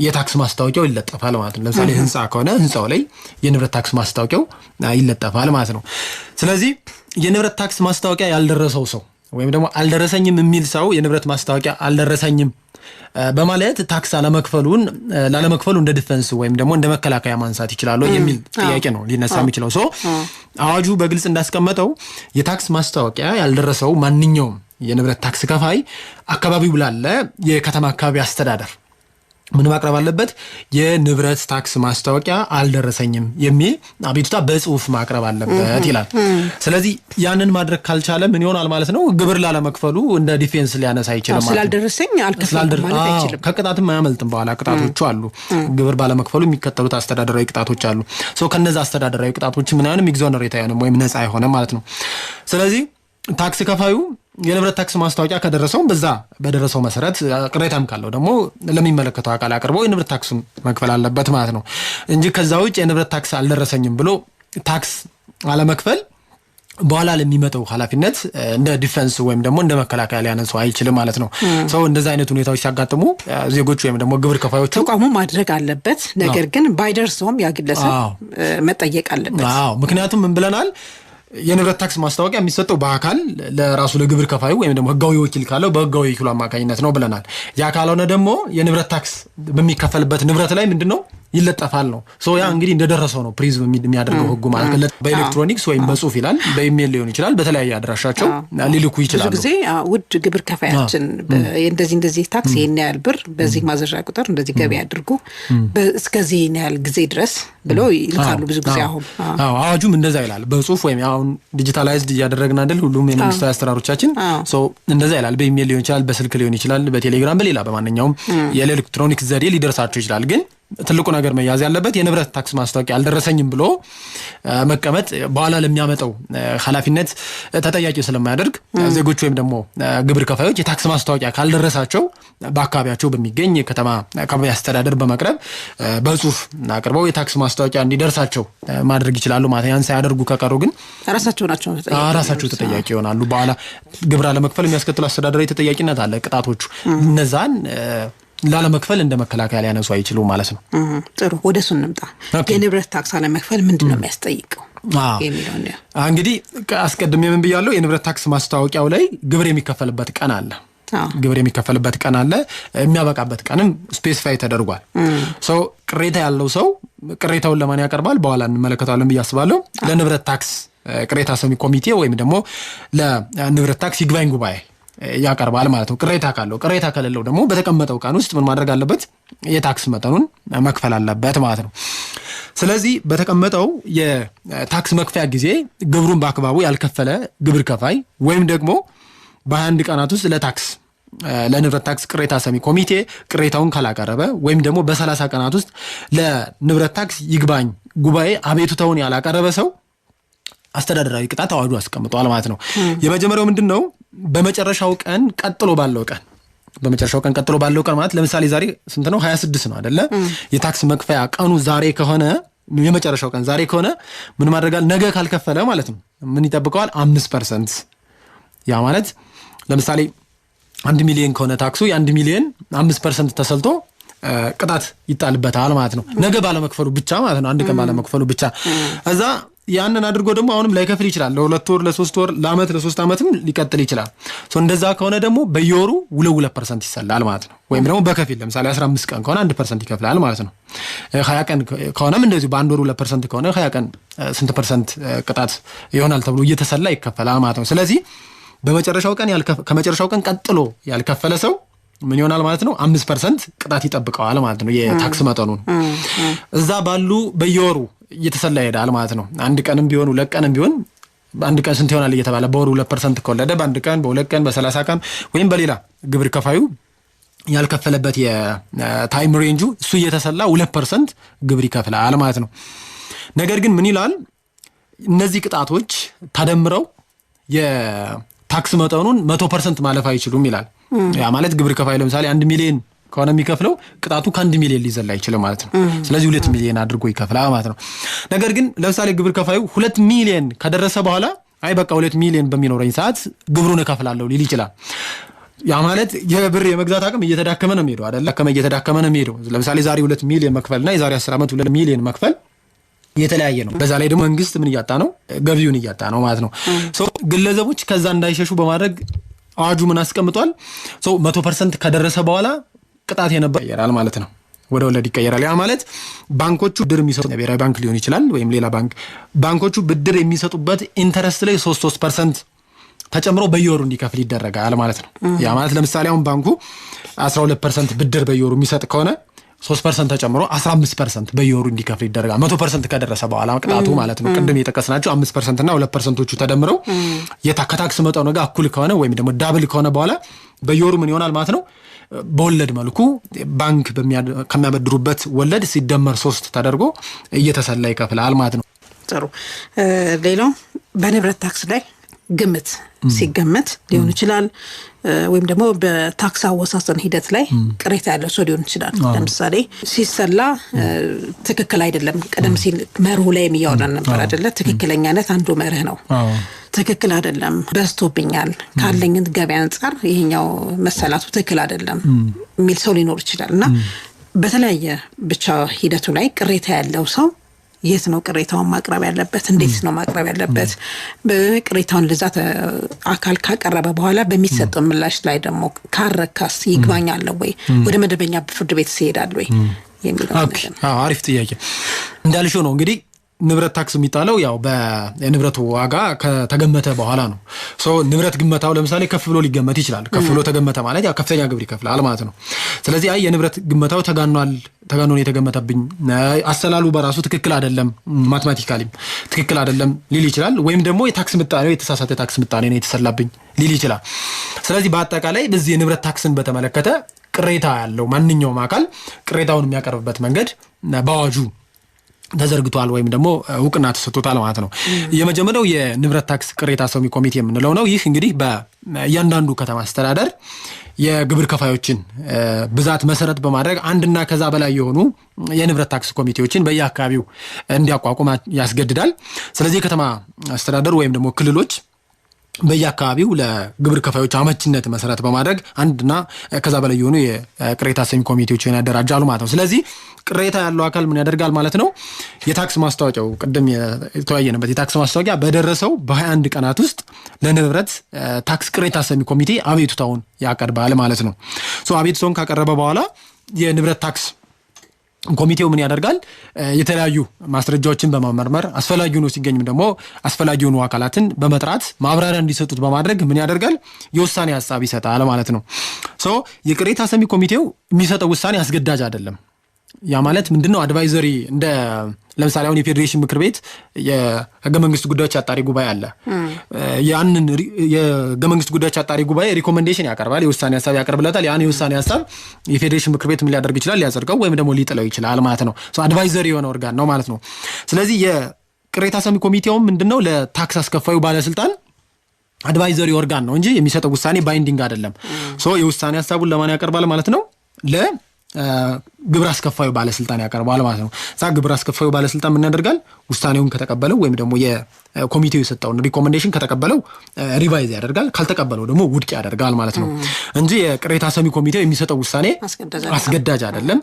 የታክስ ማስታወቂያው ይለጠፋል ማለት ነው። ለምሳሌ ህንጻ ከሆነ ህንጻው ላይ የንብረት ታክስ ማስታወቂያው ይለጠፋል ማለት ነው። ስለዚህ የንብረት ታክስ ማስታወቂያ ያልደረሰው ሰው ወይም ደግሞ አልደረሰኝም የሚል ሰው የንብረት ማስታወቂያ አልደረሰኝም በማለት ታክስ ላለመክፈሉ እንደ ዲፌንስ ወይም ደግሞ እንደ መከላከያ ማንሳት ይችላል የሚል ጥያቄ ነው ሊነሳ የሚችለው። ሶ አዋጁ በግልጽ እንዳስቀመጠው የታክስ ማስታወቂያ ያልደረሰው ማንኛውም የንብረት ታክስ ከፋይ አካባቢው ላለ የከተማ አካባቢ አስተዳደር ምን ማቅረብ አለበት? የንብረት ታክስ ማስታወቂያ አልደረሰኝም የሚል አቤቱታ በጽሁፍ ማቅረብ አለበት ይላል። ስለዚህ ያንን ማድረግ ካልቻለ ምን ይሆናል ማለት ነው? ግብር ላለመክፈሉ እንደ ዲፌንስ ሊያነሳ ይችላል ማለት ነው። ስላልደረሰኝ አልከፈልኩም ማለት አይችልም። ከቅጣትም አያመልጥም። በኋላ ቅጣቶቹ አሉ። ግብር ባለመክፈሉ የሚከተሉት አስተዳደራዊ ቅጣቶች አሉ። ሶ ከነዛ አስተዳደራዊ ቅጣቶች ምን አይሆንም? ኤግዞነሬት አይሆንም ወይም ነፃ አይሆንም ማለት ነው። ስለዚህ ታክስ ከፋዩ የንብረት ታክስ ማስታወቂያ ከደረሰው በዛ በደረሰው መሰረት ቅሬታም ካለው ደግሞ ለሚመለከተው አካል አቅርቦ የንብረት ታክሱን መክፈል አለበት ማለት ነው እንጂ ከዛ ውጭ የንብረት ታክስ አልደረሰኝም ብሎ ታክስ አለመክፈል በኋላ ለሚመጣው ኃላፊነት እንደ ዲፌንስ ወይም ደግሞ እንደ መከላከያ ሊያነሳው አይችልም ማለት ነው። ሰው እንደዛ አይነት ሁኔታዎች ሲያጋጥሙ ዜጎች ወይም ደግሞ ግብር ከፋዮች ተቋሙ ማድረግ አለበት። ነገር ግን ባይደርሰውም ያግለሰብ መጠየቅ አለበት። ምክንያቱም ምን ብለናል? የንብረት ታክስ ማስታወቂያ የሚሰጠው በአካል ለራሱ ለግብር ከፋዩ ወይም ደግሞ ህጋዊ ወኪል ካለው በህጋዊ ወኪሉ አማካኝነት ነው ብለናል። ያ ካልሆነ ደግሞ የንብረት ታክስ በሚከፈልበት ንብረት ላይ ምንድነው ይለጠፋል ነው። ሶ ያ እንግዲህ እንደደረሰው ነው ፕሪዝም የሚያደርገው ህጉ ማለት በኤሌክትሮኒክስ ወይም በጽሁፍ ይላል፣ በኢሜል ሊሆን ይችላል፣ በተለያየ አድራሻቸው ሊልኩ ይችላሉ። ብዙ ጊዜ ውድ ግብር ከፋያችን እንደዚህ ታክስ ይሄን ያህል ብር በዚህ ማዘዣ ቁጥር እንደዚህ ገቢ አድርጉ እስከዚህ ያህል ጊዜ ድረስ ብለው ይልካሉ ብዙ ጊዜ። አዋጁም እንደዛ ይላል በጽሁፍ ወይም አሁን ዲጂታላይዝድ እያደረግን አይደል ሁሉም የመንግስታዊ አሰራሮቻችን። ሶ እንደዛ ይላል። በኢሜል ሊሆን ይችላል፣ በስልክ ሊሆን ይችላል፣ በቴሌግራም በሌላ በማንኛውም የኤሌክትሮኒክስ ዘዴ ሊደርሳቸው ይችላል። ግን ትልቁ ነገር መያዝ ያለበት የንብረት ታክስ ማስታወቂያ አልደረሰኝም ብሎ መቀመጥ በኋላ ለሚያመጣው ኃላፊነት ተጠያቂ ስለማያደርግ ዜጎች ወይም ደግሞ ግብር ከፋዮች የታክስ ማስታወቂያ ካልደረሳቸው በአካባቢያቸው በሚገኝ የከተማ አካባቢ አስተዳደር በመቅረብ በጽሁፍ አቅርበው የታክስ ማስታወቂያ እንዲደርሳቸው ማድረግ ይችላሉ ማለት። ያን ሳያደርጉ ከቀሩ ግን ራሳቸው ተጠያቂ ይሆናሉ። በኋላ ግብር አለመክፈል የሚያስከትሉ አስተዳደራዊ ተጠያቂነት አለ፣ ቅጣቶቹ እነዛን ላለመክፈል እንደ መከላከያ ሊያነሱ አይችሉ ማለት ነው። ጥሩ፣ ወደ እሱ እንምጣ። የንብረት ታክስ አለመክፈል ምንድነው የሚያስጠይቀው የሚለው ነው። እንግዲህ አስቀድሜ ምን ብያለሁ? የንብረት ታክስ ማስታወቂያው ላይ ግብር የሚከፈልበት ቀን አለ። ግብር የሚከፈልበት ቀን አለ። የሚያበቃበት ቀንም ስፔሲፋይ ተደርጓል። ሶ ቅሬታ ያለው ሰው ቅሬታውን ለማን ያቀርባል? በኋላ እንመለከታለን ብዬ አስባለሁ። ለንብረት ታክስ ቅሬታ ሰሚ ኮሚቴ ወይም ደግሞ ለንብረት ታክስ ይግባኝ ጉባኤ ያቀርባል ማለት ነው። ቅሬታ ካለው፣ ቅሬታ ከሌለው ደግሞ በተቀመጠው ቀን ውስጥ ምን ማድረግ አለበት? የታክስ መጠኑን መክፈል አለበት ማለት ነው። ስለዚህ በተቀመጠው የታክስ መክፈያ ጊዜ ግብሩን በአግባቡ ያልከፈለ ግብር ከፋይ ወይም ደግሞ በ21 ቀናት ውስጥ ለንብረት ታክስ ቅሬታ ሰሚ ኮሚቴ ቅሬታውን ካላቀረበ ወይም ደግሞ በ30 ቀናት ውስጥ ለንብረት ታክስ ይግባኝ ጉባኤ አቤቱታውን ያላቀረበ ሰው አስተዳደራዊ ቅጣት አዋጁ አስቀምጧል ማለት ነው። የመጀመሪያው ምንድነው? በመጨረሻው ቀን ቀጥሎ ባለው ቀን ማለት ለምሳሌ ዛሬ ስንት ነው? 26 ነው አይደለ? የታክስ መክፈያ ቀኑ ዛሬ ከሆነ የመጨረሻው ቀን ዛሬ ከሆነ ምን ማድረጋል? ነገ ካልከፈለ ማለት ነው ምን ይጠብቀዋል? 5%። ያ ማለት ለምሳሌ 1 ሚሊዮን ከሆነ ታክሱ የ1 ሚሊዮን 5% ተሰልቶ ቅጣት ይጣልበታል ማለት ነው። ነገ ባለመክፈሉ ብቻ ማለት ነው። አንድ ቀን ባለመክፈሉ ብቻ እዛ ያንን አድርጎ ደግሞ አሁንም ላይከፍል ይችላል። ለ2 ወር ለ3 ወር ለአመት ለ3 አመትም ሊቀጥል ይችላል። እንደዛ ከሆነ ደግሞ በየወሩ 2% ይሰላል ማለት ነው። ወይም ደግሞ በከፊል ለምሳሌ 15 ቀን ከሆነ 1% ይከፍላል ማለት ነው። 20 ቀን ከሆነም እንደዚህ በአንድ ወሩ 2% ከሆነ 20 ቀን ስንት ፐርሰንት ቅጣት ይሆናል ተብሎ እየተሰላ ይከፈላል ማለት ነው። ስለዚህ በመጨረሻው ቀን ከመጨረሻው ቀን ቀጥሎ ያልከፈለ ሰው ምን ይሆናል ማለት ነው? 5% ቅጣት ይጠብቀዋል ማለት ነው። የታክስ መጠኑን እዛ ባሉ በየወሩ እየተሰላ ይሄዳል ማለት ነው። አንድ ቀንም ቢሆን 2 ቀንም ቢሆን አንድ ቀን ስንት ይሆናል እየተባለ በወሩ 2% ከወለደ በአንድ ቀን በ2 ቀን በ30 ቀን ወይም በሌላ ግብር ከፋዩ ያልከፈለበት የታይም ሬንጁ እሱ እየተሰላ 2% ግብር ይከፍላል ማለት ነው። ነገር ግን ምን ይላል? እነዚህ ቅጣቶች ተደምረው የታክስ መጠኑን 100% ማለፍ አይችሉም ይላል። ያ ማለት ግብር ከፋዩ ለምሳሌ 1 ሚሊዮን ከሆነ የሚከፍለው ቅጣቱ ከ1 ሚሊዮን ሊዘላ አይችልም ማለት ነው። ስለዚህ 2 ሚሊዮን አድርጎ ይከፍላል ማለት ነው። ነገር ግን ለምሳሌ ግብር ከፋዩ 2 ሚሊዮን ከደረሰ በኋላ አይ በቃ 2 ሚሊዮን በሚኖረኝ ሰዓት ግብሩን እከፍላለሁ ሊል ይችላል። ያ ማለት የብር የመግዛት አቅም እየተዳከመ ነው የሚሄደው አይደል? እየተዳከመ ነው የሚሄደው። ለምሳሌ ዛሬ 2 ሚሊዮን መክፈልና የዛሬ 10 ዓመት 2 ሚሊዮን መክፈል የተለያየ ነው። በዛ ላይ ደግሞ መንግስት ምን እያጣ ነው? ገቢውን እያጣ ነው ማለት ነው። ግለሰቦች ከዛ እንዳይሸሹ በማድረግ አዋጁ ምን አስቀምጧል? 100% ከደረሰ በኋላ ቅጣት የነበረ ይቀየራል ማለት ነው። ወደ ወለድ ይቀየራል። ያ ማለት ባንኮቹ ብድር የሚሰጡት ብሔራዊ ባንክ ሊሆን ይችላል ወይም ሌላ ባንኮቹ ብድር የሚሰጡበት ኢንተረስት ላይ 3% ተጨምሮ በየወሩ እንዲከፍል ይደረጋል ማለት ነው። ያ ማለት ለምሳሌ አሁን ባንኩ 12% ብድር በየወሩ የሚሰጥ ከሆነ 3% ተጨምሮ 15% በየወሩ እንዲከፍል ይደረጋል። 100% ከደረሰ በኋላ ቅጣቱ ማለት ነው። ቅድም የጠቀስናቸው 5% እና 2%ዎቹ ተደምረው ከታክስ መጠኑ ጋር እኩል ከሆነ ወይም ደግሞ ዳብል ከሆነ በኋላ በየወሩ ምን ይሆናል ማለት ነው? በወለድ መልኩ ባንክ ከሚያበድሩበት ወለድ ሲደመር 3 ተደርጎ እየተሰላ ይከፍላል ማለት ነው። ጥሩ። ሌላው በንብረት ታክስ ላይ ግምት ሲገመት ሊሆን ይችላል ወይም ደግሞ በታክስ አወሳሰን ሂደት ላይ ቅሬታ ያለው ሰው ሊሆን ይችላል። ለምሳሌ ሲሰላ ትክክል አይደለም። ቀደም ሲል መርሁ ላይ የሚያወራን ነበር አይደለ? ትክክለኛነት አንዱ መርህ ነው። ትክክል አይደለም፣ በዝቶብኛል፣ ካለኝ ገበያ አንፃር ይሄኛው መሰላቱ ትክክል አይደለም የሚል ሰው ሊኖር ይችላል። እና በተለያየ ብቻ ሂደቱ ላይ ቅሬታ ያለው ሰው የት ነው ቅሬታውን ማቅረብ ያለበት? እንዴት ነው ማቅረብ ያለበት? በቅሬታውን ለዛት አካል ካቀረበ በኋላ በሚሰጠው ምላሽ ላይ ደግሞ ካረካስ ይግባኝ አለው ወይ? ወደ መደበኛ ፍርድ ቤት ይሄዳል ወይ የሚለው ነገር። አሪፍ ጥያቄ። እንዳልሽው ነው እንግዲህ ንብረት ታክስ የሚጣለው ያው በንብረቱ ዋጋ ከተገመተ በኋላ ነው። ንብረት ግመታው ለምሳሌ ከፍ ብሎ ሊገመት ይችላል። ከፍ ብሎ ተገመተ ማለት ያው ከፍተኛ ግብር ይከፍላል ማለት ነው። ስለዚህ የንብረት ግመታው ተጋኖ የተገመተብኝ አሰላሉ በራሱ ትክክል አይደለም፣ ማቴማቲካሊም ትክክል አይደለም ሊል ይችላል። ወይም ደግሞ የታክስ ምጣኔው የተሳሳተ ታክስ ምጣኔ ነው የተሰላብኝ ሊል ይችላል። ስለዚህ በአጠቃላይ በዚህ የንብረት ታክስን በተመለከተ ቅሬታ ያለው ማንኛውም አካል ቅሬታውን የሚያቀርብበት መንገድ በአዋጁ ተዘርግቷል ወይም ደግሞ እውቅና ተሰጥቶታል ማለት ነው። የመጀመሪያው የንብረት ታክስ ቅሬታ ሰሚ ኮሚቴ የምንለው ነው። ይህ እንግዲህ በእያንዳንዱ ከተማ አስተዳደር የግብር ከፋዮችን ብዛት መሰረት በማድረግ አንድና ከዛ በላይ የሆኑ የንብረት ታክስ ኮሚቴዎችን በየአካባቢው እንዲያቋቁም ያስገድዳል። ስለዚህ የከተማ አስተዳደር ወይም ደግሞ ክልሎች በየአካባቢው ለግብር ከፋዮች አመችነት መሰረት በማድረግ አንድና ከዛ በላይ የሆኑ የቅሬታ ሰሚ ኮሚቴዎችን ያደራጃሉ ማለት ነው። ስለዚህ ቅሬታ ያለው አካል ምን ያደርጋል ማለት ነው? የታክስ ማስታወቂያው ቅድም የተወያየንበት የታክስ ማስታወቂያ በደረሰው በ21 ቀናት ውስጥ ለንብረት ታክስ ቅሬታ ሰሚ ኮሚቴ አቤቱታውን ያቀርባል ማለት ነው። አቤቱታውን ካቀረበ በኋላ የንብረት ታክስ ኮሚቴው ምን ያደርጋል? የተለያዩ ማስረጃዎችን በመመርመር አስፈላጊ ሆኖ ሲገኝም ደግሞ አስፈላጊ ሆኑ አካላትን በመጥራት ማብራሪያ እንዲሰጡት በማድረግ ምን ያደርጋል? የውሳኔ ሀሳብ ይሰጣል ማለት ነው። የቅሬታ ሰሚ ኮሚቴው የሚሰጠው ውሳኔ አስገዳጅ አይደለም። ያ ማለት ምንድነው? አድቫይዘሪ እንደ ለምሳሌ አሁን የፌዴሬሽን ምክር ቤት የህገ መንግስት ጉዳዮች አጣሪ ጉባኤ አለ። ያንን የህገ መንግስት ጉዳዮች አጣሪ ጉባኤ ሪኮሜንዴሽን ያቀርባል፣ የውሳኔ ሀሳብ ያቀርብለታል። ያን የውሳኔ ሀሳብ የፌዴሬሽን ምክር ቤት ምን ሊያደርግ ይችላል? ሊያጸድቀው ወይም ደግሞ ሊጥለው ይችላል ማለት ነው። አድቫይዘሪ የሆነ ኦርጋን ነው ማለት ነው። ስለዚህ የቅሬታ ሰሚ ኮሚቴውም ምንድነው? ለታክስ አስከፋዩ ባለስልጣን አድቫይዘሪ ኦርጋን ነው እንጂ የሚሰጠው ውሳኔ ባይንዲንግ አይደለም። የውሳኔ ሀሳቡን ለማን ያቀርባል ማለት ነው? ግብር አስከፋዩ ባለስልጣን ያቀርባል ማለት ነው። ግብር አስከፋዩ ባለስልጣን ምን ያደርጋል? ውሳኔውን ከተቀበለው ወይም ደግሞ የኮሚቴው የሰጠውን ሪኮሜንዴሽን ከተቀበለው ሪቫይዝ ያደርጋል፣ ካልተቀበለው ደግሞ ውድቅ ያደርጋል ማለት ነው እንጂ የቅሬታ ሰሚ ኮሚቴው የሚሰጠው ውሳኔ አስገዳጅ አይደለም።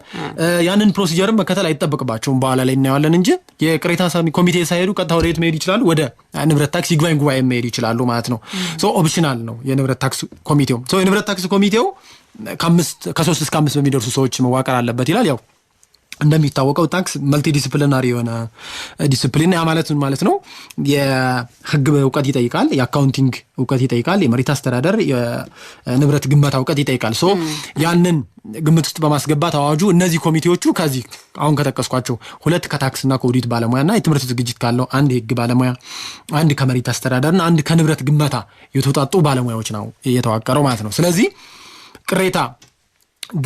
ያንን ፕሮሲጀርም መከተል አይጠበቅባቸውም። በኋላ ላይ እናየዋለን እንጂ የቅሬታ ሰሚ ኮሚቴ ሳይሄዱ ቀጥታ ወደ የት መሄድ ይችላሉ? ወደ ንብረት ታክስ ይግባኝ ጉባኤ መሄድ ይችላሉ ማለት ነው። ኦፕሽናል ነው የንብረት ታክስ ኮሚቴው። የንብረት ታክስ ኮሚቴው ከ3 እስከ 5 በሚደርሱ ሰዎች መዋቀር አለበት ይላል። ያው እንደሚታወቀው ታክስ መልቲ ዲሲፕሊናሪ የሆነ ዲሲፕሊን ማለት ነው። የህግ እውቀት ይጠይቃል፣ የአካውንቲንግ እውቀት ይጠይቃል፣ የመሬት አስተዳደር፣ የንብረት ግንባታ እውቀት ይጠይቃል። ያንን ግምት ውስጥ በማስገባት አዋጁ እነዚህ ኮሚቴዎቹ ከዚህ አሁን ከጠቀስኳቸው 2 ከታክስና ከኦዲት ባለሙያና የትምህርት ዝግጅት ካለው 1 የህግ ባለሙያ፣ 1 ከመሬት አስተዳደርና 1 ከንብረት ግንባታ የተውጣጡ ባለሙያዎች ነው የተዋቀረው ማለት ነው። ስለዚህ ቅሬታ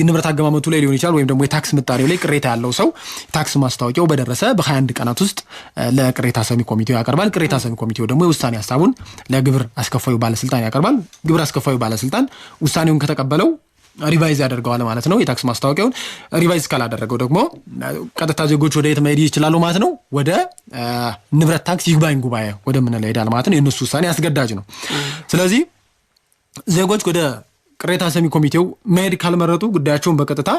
ንብረት አገማመቱ ላይ ሊሆን ይችላል ወይም ደግሞ የታክስ ምጣሪው ላይ ቅሬታ ያለው ሰው ታክስ ማስታወቂያው በደረሰ በ21 ቀናት ውስጥ ለቅሬታ ሰሚ ኮሚቴው ያቀርባል። ቅሬታ ሰሚ ኮሚቴው ደግሞ የውሳኔ ሐሳቡን ለግብር አስከፋዩ ባለስልጣን ያቀርባል። ግብር አስከፋዩ ባለስልጣን ውሳኔውን ከተቀበለው ሪቫይዝ ያደርገዋል ማለት ነው። የታክስ ማስታወቂያውን ሪቫይዝ ካላደረገው ደግሞ ቀጥታ ዜጎች ወደ የት መሄድ ይችላሉ ማለት ነው? ወደ ንብረት ታክስ ይግባኝ ጉባኤ ወደ ምን ላይ ሄዳል ማለት ነው። የነሱ ውሳኔ አስገዳጅ ነው። ስለዚህ ዜጎች ወደ ቅሬታ ሰሚ ኮሚቴው መሄድ ካልመረጡ ጉዳያቸውን በቀጥታ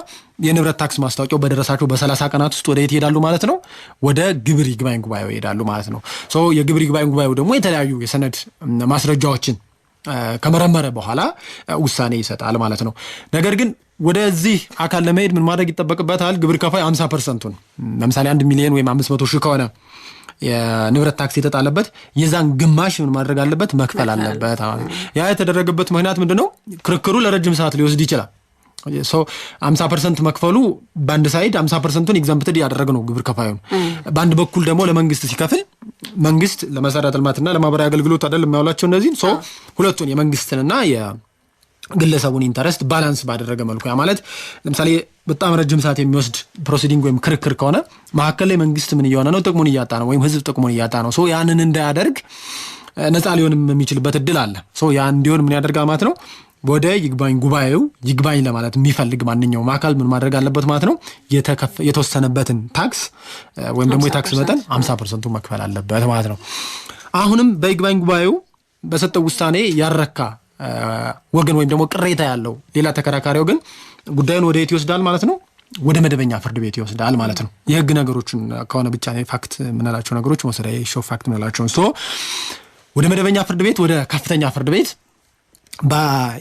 የንብረት ታክስ ማስታወቂያው በደረሳቸው በ30 ቀናት ውስጥ ወደ የት ይሄዳሉ ማለት ነው? ወደ ግብር ይግባኝ ጉባኤው ይሄዳሉ ማለት ነው። የግብር ይግባኝ ጉባኤው ደግሞ የተለያዩ የሰነድ ማስረጃዎችን ከመረመረ በኋላ ውሳኔ ይሰጣል ማለት ነው። ነገር ግን ወደዚህ አካል ለመሄድ ምን ማድረግ ይጠበቅበታል? ግብር ከፋይ 50%ን ለምሳሌ 1 ሚሊዮን ወይም 500 ሺህ ከሆነ የንብረት ታክስ የተጣለበት የዛን ግማሽ ምን ማድረግ አለበት? መክፈል አለበት። ያ የተደረገበት ምክንያት ምንድነው? ክርክሩ ለረጅም ሰዓት ሊወስድ ይችላል። 50% መክፈሉ በአንድ ሳይድ 50%ን ኤግዛምፕትድ ያደረገ ነው ግብር ከፋዩን። በአንድ በኩል ደግሞ ለመንግስት ሲከፍል መንግስት ለመሰረተ ልማትና ለማህበራዊ አገልግሎት አይደል የሚያውላቸው እነዚህን ሁለቱን የመንግስትንና ግለሰቡን ኢንተረስት ባላንስ ባደረገ መልኩ ያ ማለት ለምሳሌ በጣም ረጅም ሰዓት የሚወስድ ፕሮሲዲንግ ወይም ክርክር ከሆነ መካከል ላይ መንግስት ምን እየሆነ ነው? ጥቅሙን እያጣ ነው፣ ወይም ህዝብ ጥቅሙን እያጣ ነው። ያንን እንዳያደርግ ነፃ ሊሆንም የሚችልበት እድል አለ። ያ እንዲሆን ምን ያደርጋል ማለት ነው? ወደ ይግባኝ ጉባኤው ይግባኝ ለማለት የሚፈልግ ማንኛውም አካል ምን ማድረግ አለበት ማለት ነው? የተወሰነበትን ታክስ ወይም ደግሞ የታክስ መጠን 50% መክፈል አለበት ማለት ነው። አሁንም በይግባኝ ጉባኤው በሰጠው ውሳኔ ያረካ ወገን ወይም ደግሞ ቅሬታ ያለው ሌላ ተከራካሪ ወገን ጉዳዩን ወደ የት ይወስዳል ማለት ነው? ወደ መደበኛ ፍርድ ቤት ይወስዳል ማለት ነው። የህግ ነገሮችን ከሆነ ብቻ ነው ፋክት ምንላቸው ነገሮች ወሰደ ሾው ፋክት ምንላቸው ወደ መደበኛ ፍርድ ቤት ወደ ከፍተኛ ፍርድ ቤት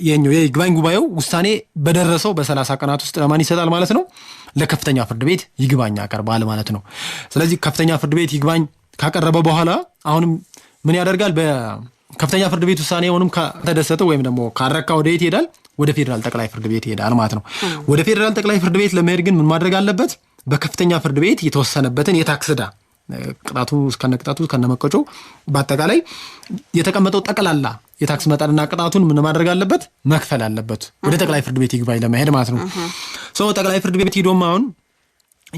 የይግባኝ ጉባኤው ውሳኔ በደረሰው በ30 ቀናት ውስጥ ለማን ይሰጣል ማለት ነው? ለከፍተኛ ፍርድ ቤት ይግባኝ ያቀርባል ማለት ነው። ስለዚህ ከፍተኛ ፍርድ ቤት ይግባኝ ካቀረበ በኋላ አሁንም ምን ያደርጋል? ከፍተኛ ፍርድ ቤት ውሳኔ ሆኖም ከተደሰተ ወይም ደግሞ ካረካ ወደ የት ይሄዳል? ወደ ፌደራል ጠቅላይ ፍርድ ቤት ይሄዳል ማለት ነው። ወደ ፌደራል ጠቅላይ ፍርድ ቤት ለመሄድ ግን ምን ማድረግ አለበት? በከፍተኛ ፍርድ ቤት የተወሰነበትን የታክስ ዕዳ ቅጣቱ እስከነቅጣቱ ከነመቀጮ በአጠቃላይ የተቀመጠው ጠቅላላ የታክስ መጠንና ቅጣቱን ምን ማድረግ አለበት? መክፈል አለበት ወደ ጠቅላይ ፍርድ ቤት ይግባኝ ለመሄድ ማለት ነው። ጠቅላይ ፍርድ ቤት ሄዶም አሁን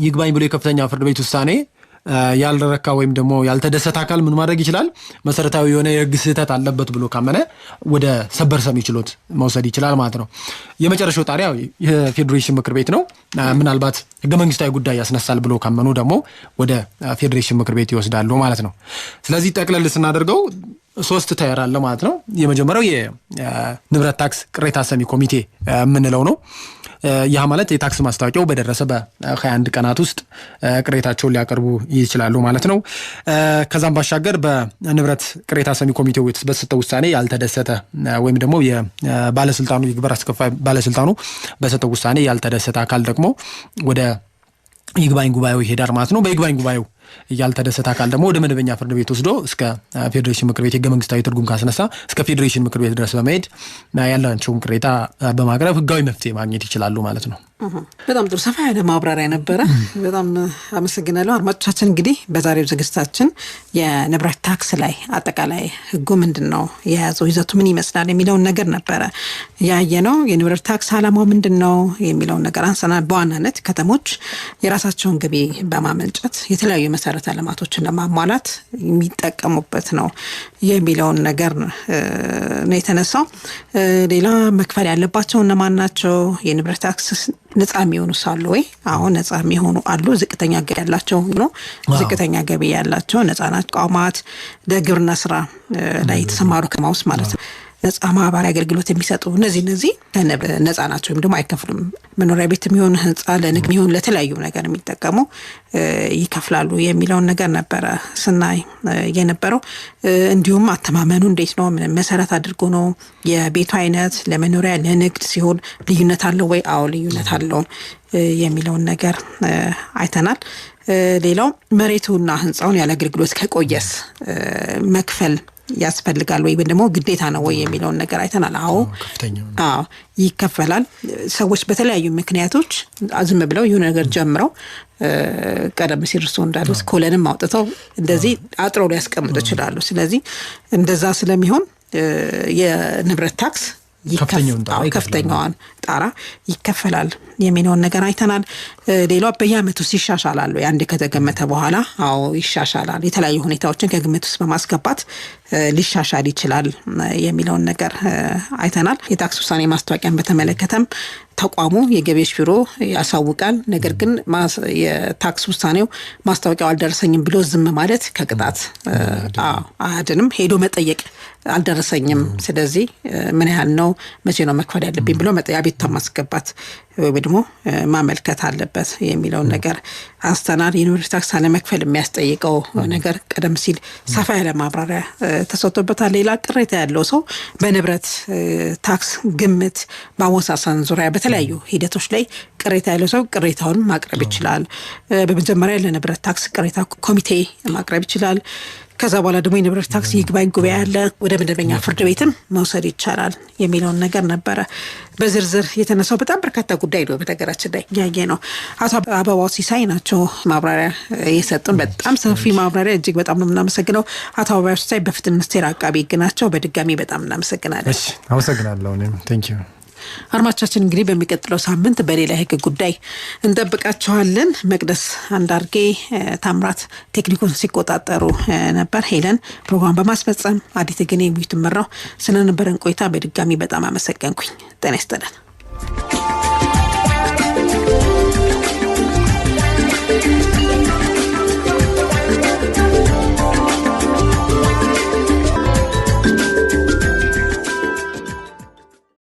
ይግባኝ ብሎ የከፍተኛ ፍርድ ቤት ውሳኔ ያልረካ ወይም ደግሞ ያልተደሰተ አካል ምን ማድረግ ይችላል? መሰረታዊ የሆነ የህግ ስህተት አለበት ብሎ ካመነ ወደ ሰበር ሰሚ ችሎት መውሰድ ይችላል ማለት ነው። የመጨረሻው ጣሪያ የፌዴሬሽን ምክር ቤት ነው። ምናልባት ህገ መንግስታዊ ጉዳይ ያስነሳል ብሎ ካመኑ ደግሞ ወደ ፌዴሬሽን ምክር ቤት ይወስዳሉ ማለት ነው። ስለዚህ ጠቅለል ስናደርገው 3 ታየር አለ ማለት ነው። የመጀመሪያው የንብረት ታክስ ቅሬታ ሰሚ ኮሚቴ የምንለው ነው። ያ ማለት የታክስ ማስታወቂያው በደረሰ በ21 ቀናት ውስጥ ቅሬታቸውን ሊያቀርቡ ይችላሉ ማለት ነው። ከዛም ባሻገር በንብረት ቅሬታ ሰሚ ኮሚቴው በተሰጠው ውሳኔ ያልተደሰተ ወይም ደግሞ የባለስልጣኑ የግብር አስከፋይ ባለስልጣኑ በሰጠው ውሳኔ ያልተደሰተ አካል ደግሞ ወደ ይግባኝ ጉባኤው ይሄዳል ማለት ነው። በይግባኝ ጉባኤው ያልተደሰተ አካል ደግሞ ወደ መደበኛ ፍርድ ቤት ወስዶ እስከ ፌዴሬሽን ምክር ቤት ህገ መንግስታዊ ትርጉም ካስነሳ እስከ ፌዴሬሽን ምክር ቤት ድረስ በመሄድ ያላቸውን ቅሬታ በማቅረብ ህጋዊ መፍትሄ ማግኘት ይችላሉ ማለት ነው። በጣም ጥሩ ሰፋ ያለ ማብራሪያ ነበረ። በጣም አመሰግናለሁ። አድማጮቻችን እንግዲህ በዛሬው ዝግጅታችን የንብረት ታክስ ላይ አጠቃላይ ህጉ ምንድነው የያዘው ይዘቱ ምን ይመስላል የሚለውን ነገር ነበረ ያየነው። የንብረት ታክስ ዓላማው ምንድነው የሚለውን ነገር አንሰናል። በዋናነት ከተሞች የራሳቸውን ገቢ በማመንጨት የተለያዩ መሰረተ ልማቶችን ለማሟላት የሚጠቀሙበት ነው የሚለውን ነገር ነው የተነሳው። ሌላ መክፈል ያለባቸው እነማን ናቸው? የንብረት ታክስ ነፃ የሚሆኑ ሳሉ ወይ አሁን ነፃ የሚሆኑ አሉ። ዝቅተኛ ገቢ ያላቸው ነው። ዝቅተኛ ገቢ ያላቸው ነፃ ናቸው። ተቋማት ለግብርና ስራ ላይ የተሰማሩ ከማውስ ማለት ነው። ነፃ ማህበራዊ አገልግሎት የሚሰጡ እነዚህ ነፃ ናቸው ወይም ደግሞ አይከፍሉም። መኖሪያ ቤት የሚሆን ህንጻ ለንግድ የሚሆን ለተለያዩ ነገር የሚጠቀሙ ይከፍላሉ የሚለውን ነገር ነበረ ስናይ የነበረው። እንዲሁም አተማመኑ እንዴት ነው? ምን መሰረት አድርጎ ነው? የቤቱ አይነት ለመኖሪያ ለንግድ ሲሆን ልዩነት አለው ወይ? አዎ ልዩነት አለው የሚለውን ነገር አይተናል። ሌላው መሬቱና ህንጻውን ያለ አገልግሎት ከቆየስ መክፈል ያስፈልጋል ወይ ደግሞ ግዴታ ነው ወይ የሚለውን ነገር አይተናል። አዎ ይከፈላል። ሰዎች በተለያዩ ምክንያቶች ዝም ብለው የሆነ ነገር ጀምረው ቀደም ሲል እርሱ እንዳሉት ኮለንም አውጥተው እንደዚህ አጥረው ሊያስቀምጡ ይችላሉ። ስለዚህ እንደዛ ስለሚሆን የንብረት ታክስ ከፍተኛዋን ጣራ ይከፈላል የሚለውን ነገር አይተናል። ሌላው በየአመቱ ይሻሻላል ወይ? አንዴ ከተገመተ በኋላ አዎ ይሻሻላል። የተለያዩ ሁኔታዎችን ከግምት ውስጥ በማስገባት ሊሻሻል ይችላል የሚለውን ነገር አይተናል። የታክስ ውሳኔ ማስታወቂያን በተመለከተም ተቋሙ የገቢዎች ቢሮ ያሳውቃል። ነገር ግን የታክስ ውሳኔው ማስታወቂያው አልደረሰኝም ብሎ ዝም ማለት ከቅጣት አያድንም። ሄዶ መጠየቅ አልደረሰኝም፣ ስለዚህ ምን ያህል ነው፣ መቼ ነው መክፈል ያለብኝ ብሎ አቤቱታ ማስገባት ወይ ደግሞ ማመልከት አለበት የሚለውን ነገር አስተናል። የንብረት ታክስ አለመክፈል የሚያስጠይቀው ነገር ቀደም ሲል ሰፋ ያለ ማብራሪያ ተሰጥቶበታል። ሌላ ቅሬታ ያለው ሰው በንብረት ታክስ ግምት በአወሳሰን ዙሪያ በተለያዩ ሂደቶች ላይ ቅሬታ ያለው ሰው ቅሬታውን ማቅረብ ይችላል። በመጀመሪያ ለንብረት ታክስ ቅሬታ ኮሚቴ ማቅረብ ይችላል። ከዛ በኋላ ደግሞ የንብረት ታክስ ይግባኝ ጉባኤ ያለ ወደ መደበኛ ፍርድ ቤትም መውሰድ ይቻላል የሚለውን ነገር ነበረ በዝርዝር የተነሳው። በጣም በርካታ ጉዳይ ነው በነገራችን ላይ ያየ ነው። አቶ አበባው ሲሳይ ናቸው ማብራሪያ የሰጡን። በጣም ሰፊ ማብራሪያ፣ እጅግ በጣም ነው የምናመሰግነው። አቶ አበባው ሲሳይ በፍትህ ሚኒስቴር አቃቤ ሕግ ናቸው። በድጋሚ በጣም እናመሰግናለን። እሺ አመሰግናለሁ። እኔም ቴንክ ዩ። አድማጮቻችን እንግዲህ በሚቀጥለው ሳምንት በሌላ ህግ ጉዳይ እንጠብቃችኋለን። መቅደስ አንዳርጌ፣ ታምራት ቴክኒኩን ሲቆጣጠሩ ነበር። ሄለን ፕሮግራም በማስፈጸም አዲት ግን የሚዩት መራው። ስለነበረን ቆይታ በድጋሚ በጣም አመሰግንኩኝ። ጤና ይስጥልን።